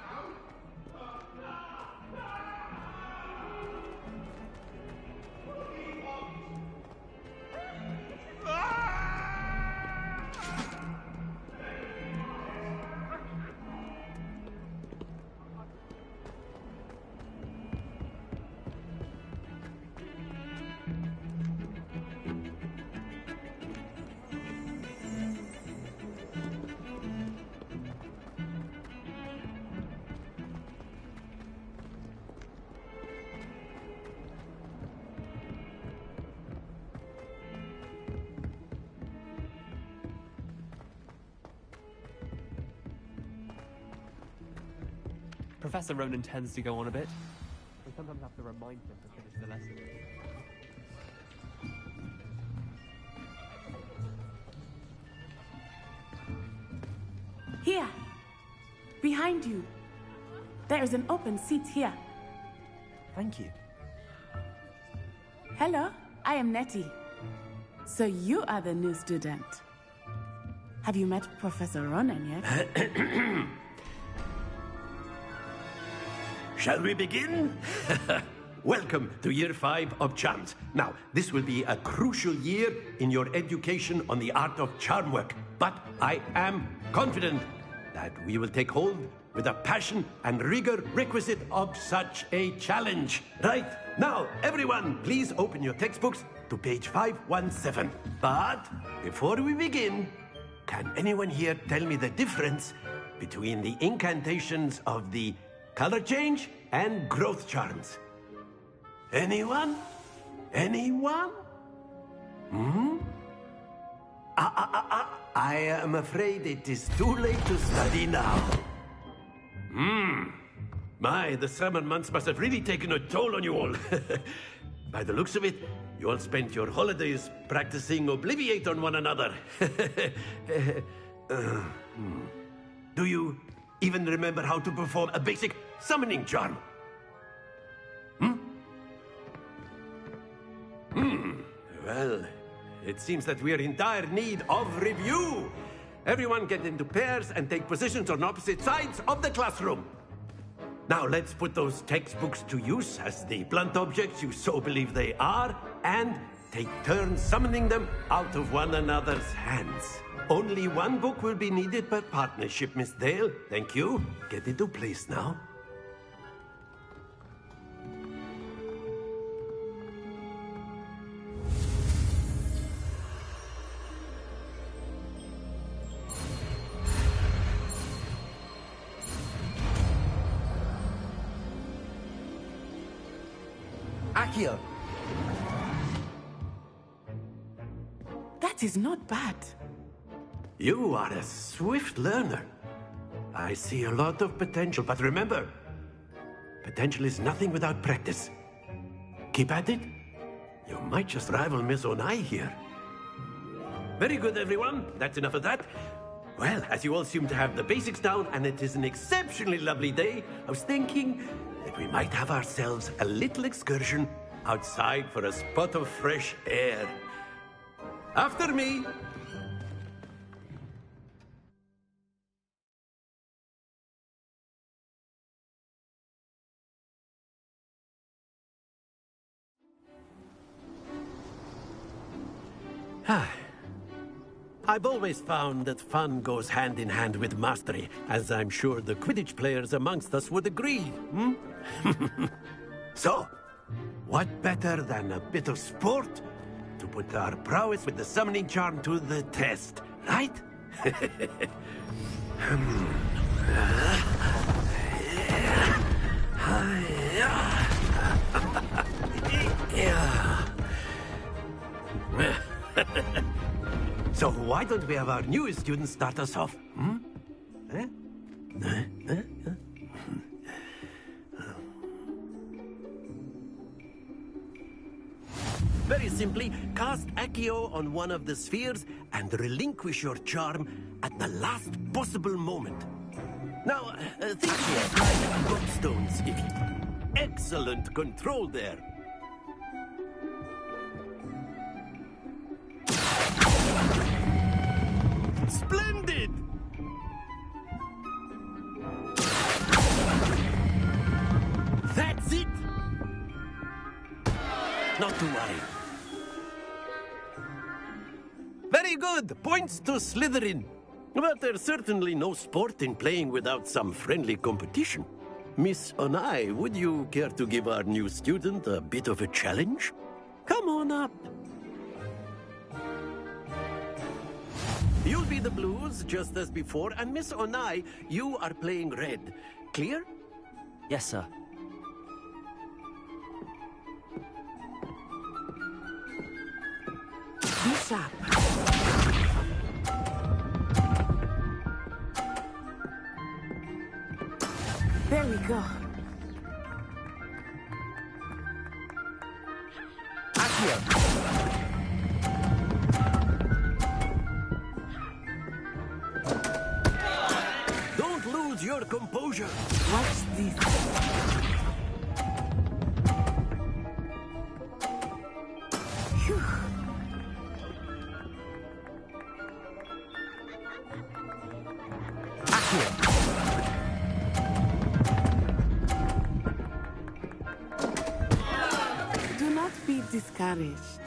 Professor Ronan tends to go on a bit. We sometimes have to remind him to finish the lesson. Here! Behind you! There is an open seat here. Thank you. Hello, I am Nettie. So you are the new student. Have you met Professor Ronan yet? Shall we begin? Welcome to Year 5 of Charms. Now, this will be a crucial year in your education on the art of charm work, but I am confident that we will take hold with the passion and rigor requisite of such a challenge. Right, now, everyone, please open your textbooks to page 517. But before we begin, can anyone here tell me the difference between the incantations of the color change and growth charms? Anyone? Anyone? I am afraid it is too late to study now. My, the summer months must have really taken a toll on you all. By the looks of it, you all spent your holidays practicing Obliviate on one another. Do you even remember how to perform a basic summoning charm? Well, it seems that we are in dire need of review. Everyone get into pairs and take positions on opposite sides of the classroom. Now let's put those textbooks to use as the blunt objects you so believe they are, and take turns summoning them out of one another's hands. Only one book will be needed per partnership, Miss Dale. Thank you. Get into place now. Accio! That is not bad. You are a swift learner. I see a lot of potential, but remember, potential is nothing without practice. Keep at it. You might just rival Miss Onai here. Very good, everyone. That's enough of that. Well, as you all seem to have the basics down, and it is an exceptionally lovely day, I was thinking that we might have ourselves a little excursion outside for a spot of fresh air. After me. I've always found that fun goes hand in hand with mastery, as I'm sure the Quidditch players amongst us would agree. So, what better than a bit of sport to put our prowess with the summoning charm to the test, right? So why don't we have our newest student start us off? Very simply, cast Accio on one of the spheres and relinquish your charm at the last possible moment. Now, think of it like gobstones, if you... Excellent control there. Splendid! That's it! Not to worry. Very good! Points to Slytherin. But there's certainly no sport in playing without some friendly competition. Miss Onai, would you care to give our new student a bit of a challenge? Come on up. You'll be the blues, just as before, and Miss Onai, you are playing red. Clear? Yes, sir. Be sharp. There we go. Accio! Don't lose your composure. Watch this. Phew. Do not be discouraged.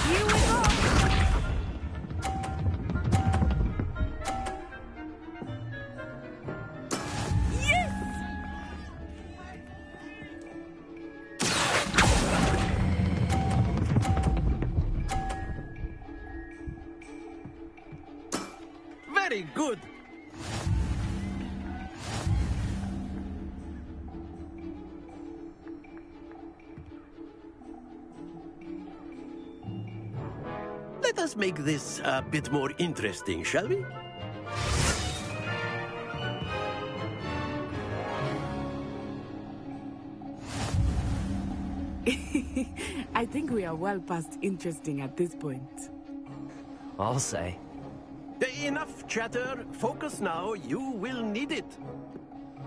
Here we go! Very good. Let us make this a bit more interesting, shall we? I think we are well past interesting at this point. I'll say. Enough chatter. Focus now. You will need it.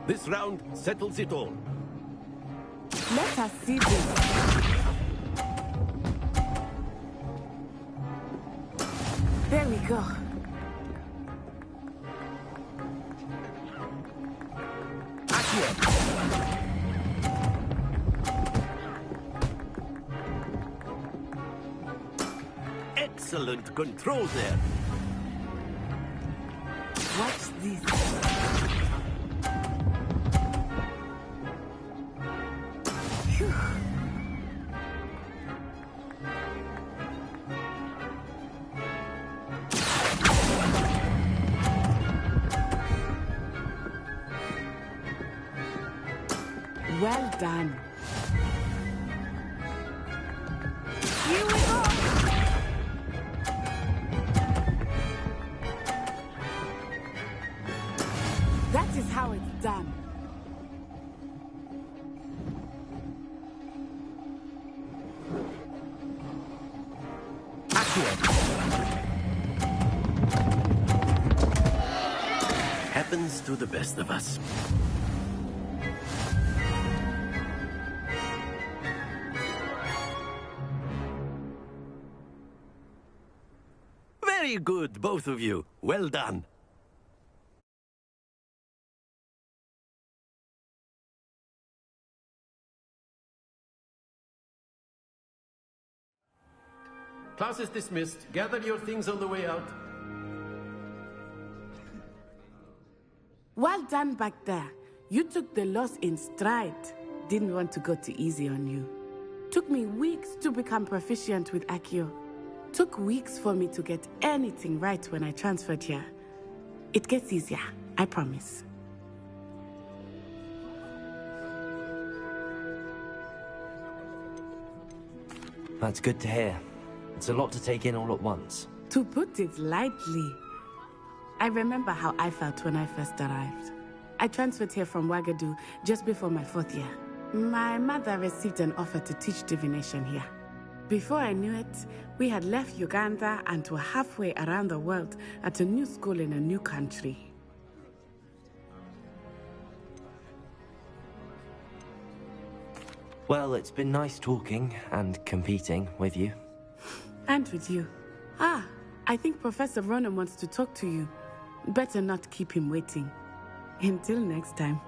This round settles it all. Let us see this. There we go. Excellent control there. Watch this. Phew. Well done. Here we go. That is how it's done. Happens to the best of us. Very good, both of you. Well done. Class is dismissed. Gather your things on the way out. Well done back there. You took the loss in stride. Didn't want to go too easy on you. Took me weeks to become proficient with Accio. Took weeks for me to get anything right when I transferred here. It gets easier, I promise. That's good to hear. It's a lot to take in all at once. To put it lightly, I remember how I felt when I first arrived. I transferred here from Wagadu just before my 4th year. My mother received an offer to teach divination here. Before I knew it, we had left Uganda and were halfway around the world at a new school in a new country. Well, it's been nice talking and competing with you. And with you. Ah, I think Professor Ronan wants to talk to you. Better not keep him waiting. Until next time.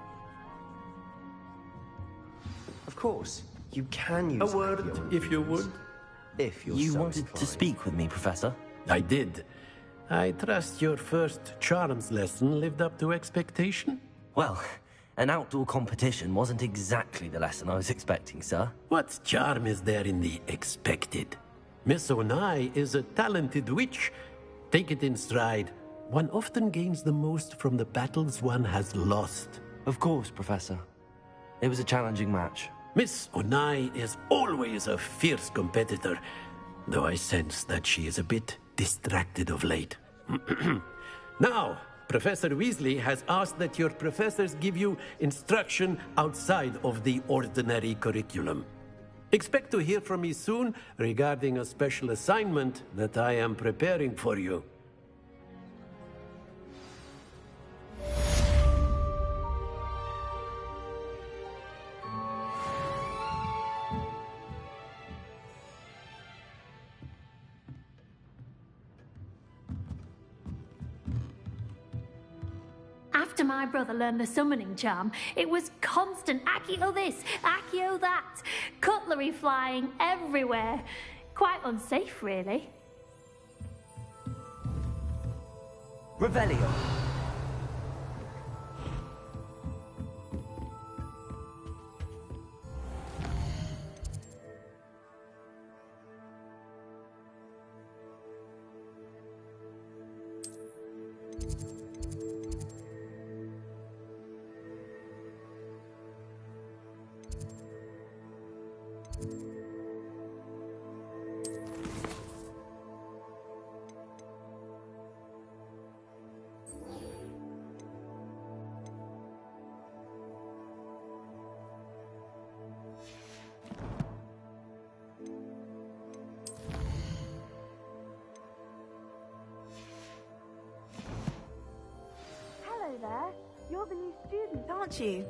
Of course, you can use A word, if you would. If you're You so wanted to inclined. speak with me, Professor? I did. I trust your first charms lesson lived up to expectation? Well, an outdoor competition wasn't exactly the lesson I was expecting, sir. What charm is there in the expected? Miss Onai is a talented witch. Take it in stride. One often gains the most from the battles one has lost. Of course, Professor. It was a challenging match. Miss Onai is always a fierce competitor, though I sense that she is a bit distracted of late. Now, Professor Weasley has asked that your professors give you instruction outside of the ordinary curriculum. Expect to hear from me soon regarding a special assignment that I am preparing for you. After my brother learned the summoning charm, it was constant Accio this, Accio that, cutlery flying everywhere. Quite unsafe, really. Revelio. Hello there. You're the new student, aren't you?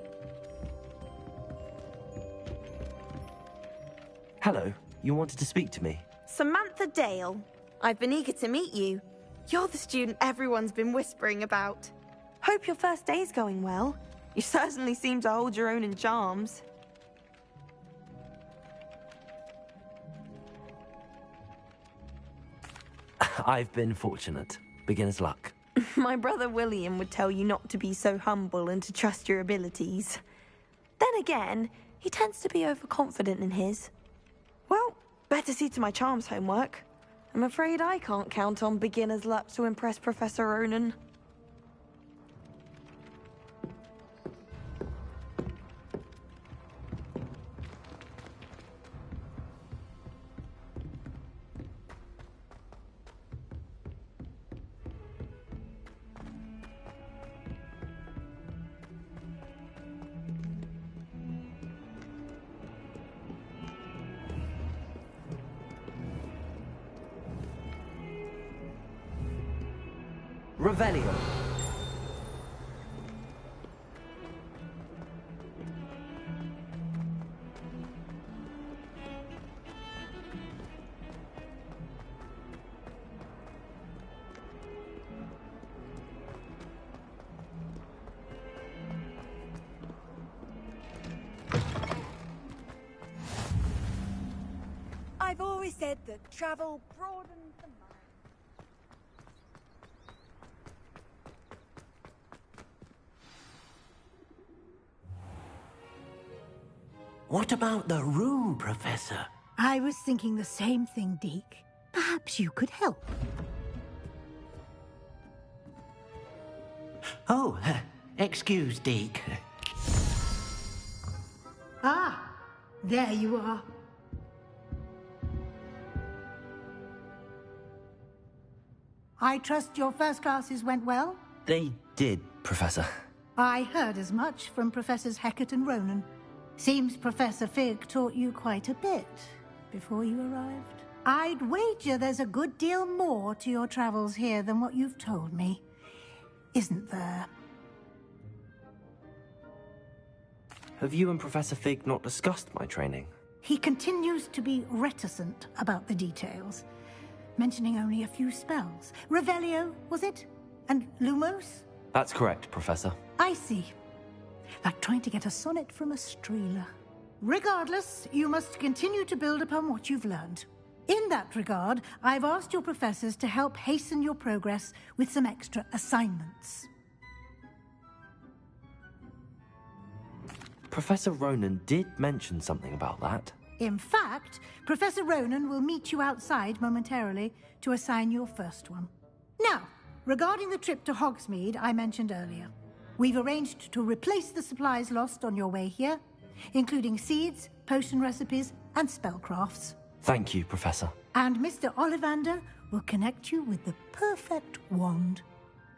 Hello, you wanted to speak to me? Samantha Dale. I've been eager to meet you. You're the student everyone's been whispering about. Hope your first day's going well. You certainly seem to hold your own in charms. I've been fortunate. Beginner's luck. My brother William would tell you not to be so humble and to trust your abilities. Then again, he tends to be overconfident in his. Well, better see to my charms homework. I'm afraid I can't count on beginner's luck to impress Professor Ronan. Revelio. I've always said that travel broadens the mind. What about the room, Professor? I was thinking the same thing, Deke. Perhaps you could help. Oh, excuse, Deke. Ah, there you are. I trust your first classes went well? They did, Professor. I heard as much from Professors Hecat and Ronan. Seems Professor Fig taught you quite a bit before you arrived. I'd wager there's a good deal more to your travels here than what you've told me. Isn't there? Have you and Professor Fig not discussed my training? He continues to be reticent about the details, mentioning only a few spells. Revelio, was it? And Lumos? That's correct, Professor. I see. Like trying to get a sonnet from a streeler. Regardless, you must continue to build upon what you've learned. In that regard, I've asked your professors to help hasten your progress with some extra assignments. Professor Ronan did mention something about that. In fact, Professor Ronan will meet you outside momentarily to assign your first one. Now, regarding the trip to Hogsmeade I mentioned earlier, we've arranged to replace the supplies lost on your way here, including seeds, potion recipes, and spellcrafts. Thank you, Professor. And Mr. Ollivander will connect you with the perfect wand.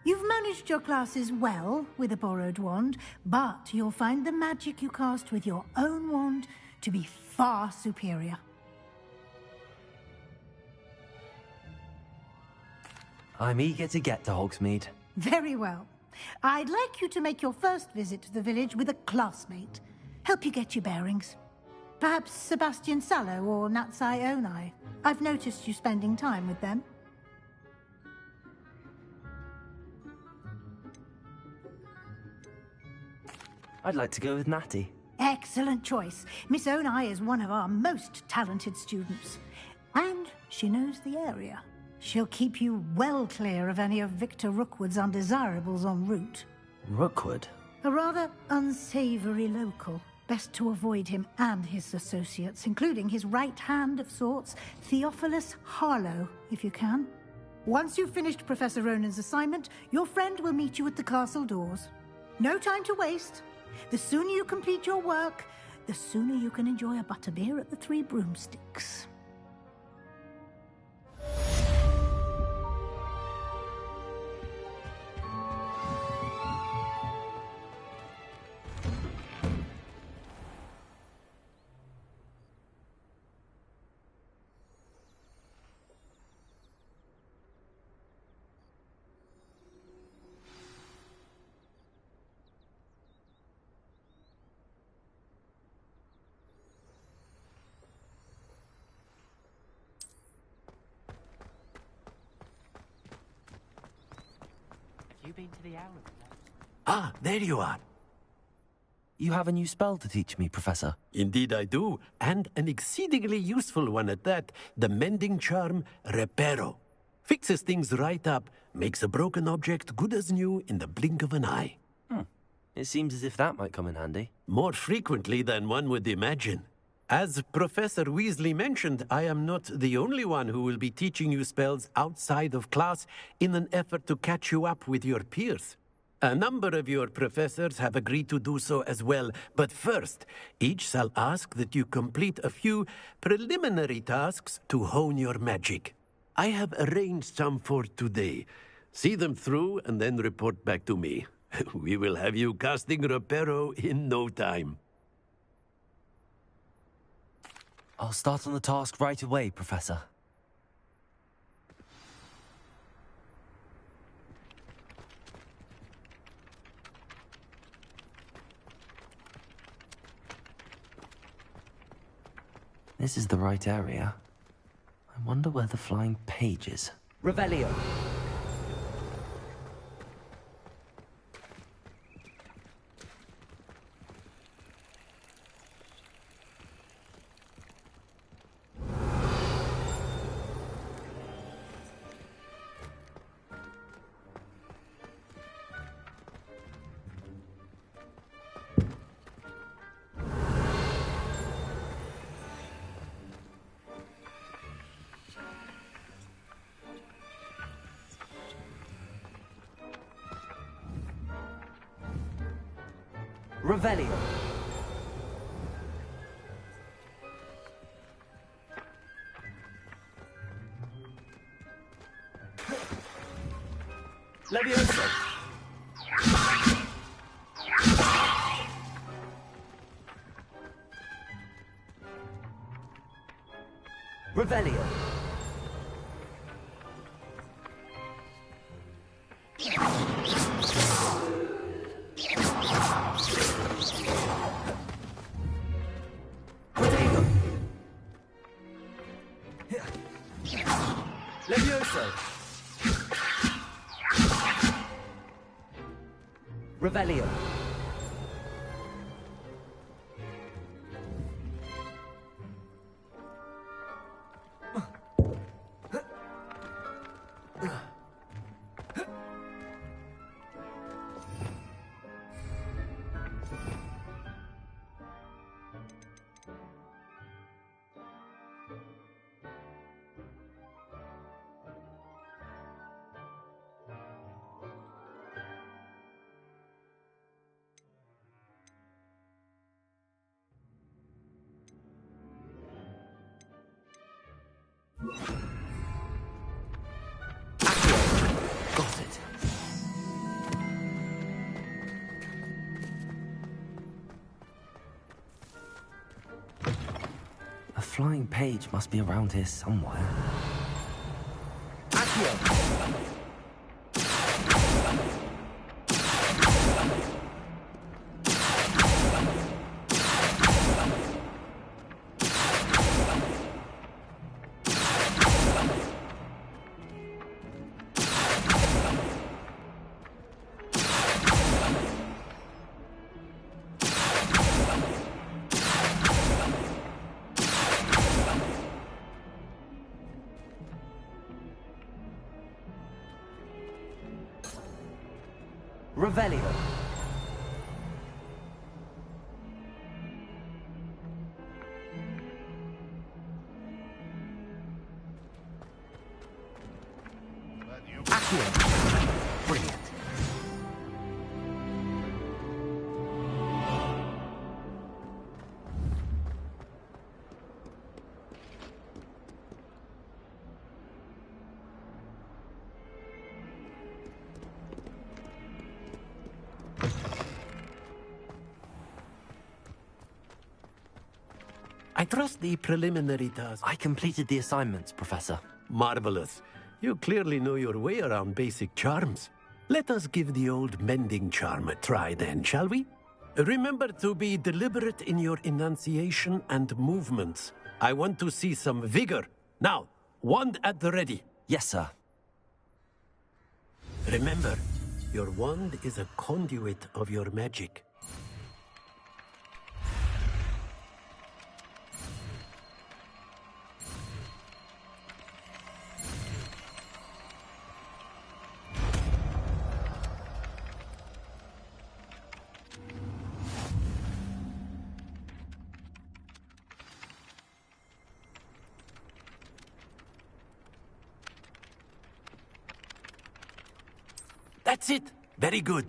You've managed your classes well with a borrowed wand, but you'll find the magic you cast with your own wand to be far superior. I'm eager to get to Hogsmeade. Very well. I'd like you to make your first visit to the village with a classmate. Help you get your bearings. Perhaps Sebastian Sallow or Natsai Onai. I've noticed you spending time with them. I'd like to go with Natty. Excellent choice. Miss Onai is one of our most talented students. And she knows the area. She'll keep you well clear of any of Victor Rookwood's undesirables en route. Rookwood? A rather unsavory local. Best to avoid him and his associates, including his right hand of sorts, Theophilus Harlow, if you can. Once you've finished Professor Ronan's assignment, your friend will meet you at the castle doors. No time to waste. The sooner you complete your work, the sooner you can enjoy a butterbeer at the Three Broomsticks. You been to the owl? Ah, there you are. You have a new spell to teach me, Professor. Indeed I do, and an exceedingly useful one at that. The mending charm, Reparo. Fixes things right up, makes a broken object good as new in the blink of an eye. It seems as if that might come in handy. More frequently than one would imagine. As Professor Weasley mentioned, I am not the only one who will be teaching you spells outside of class in an effort to catch you up with your peers. A number of your professors have agreed to do so as well, but first, each shall ask that you complete a few preliminary tasks to hone your magic. I have arranged some for today. See them through and then report back to me. We will have you casting Reparo in no time. I'll start on the task right away, Professor. This is the right area. I wonder where the flying page is. Revelio. Revelio. Levioso. Revelio. Levioso. Revelio. Got it. A flying page must be around here somewhere. Accio. Revelio. trust the preliminary task. I completed the assignments, Professor. Marvelous. You clearly know your way around basic charms. Let us give the old mending charm a try then, shall we? Remember to be deliberate in your enunciation and movements. I want to see some vigor. Now, wand at the ready. Yes, sir. Remember, your wand is a conduit of your magic. That's it. Very good.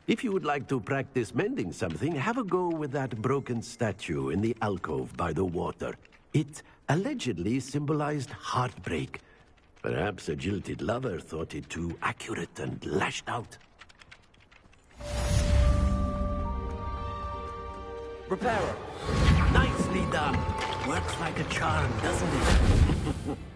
If you would like to practice mending something, have a go with that broken statue in the alcove by the water. It allegedly symbolized heartbreak. Perhaps a jilted lover thought it too accurate and lashed out. Repairer. Nicely done. Works like a charm, doesn't it?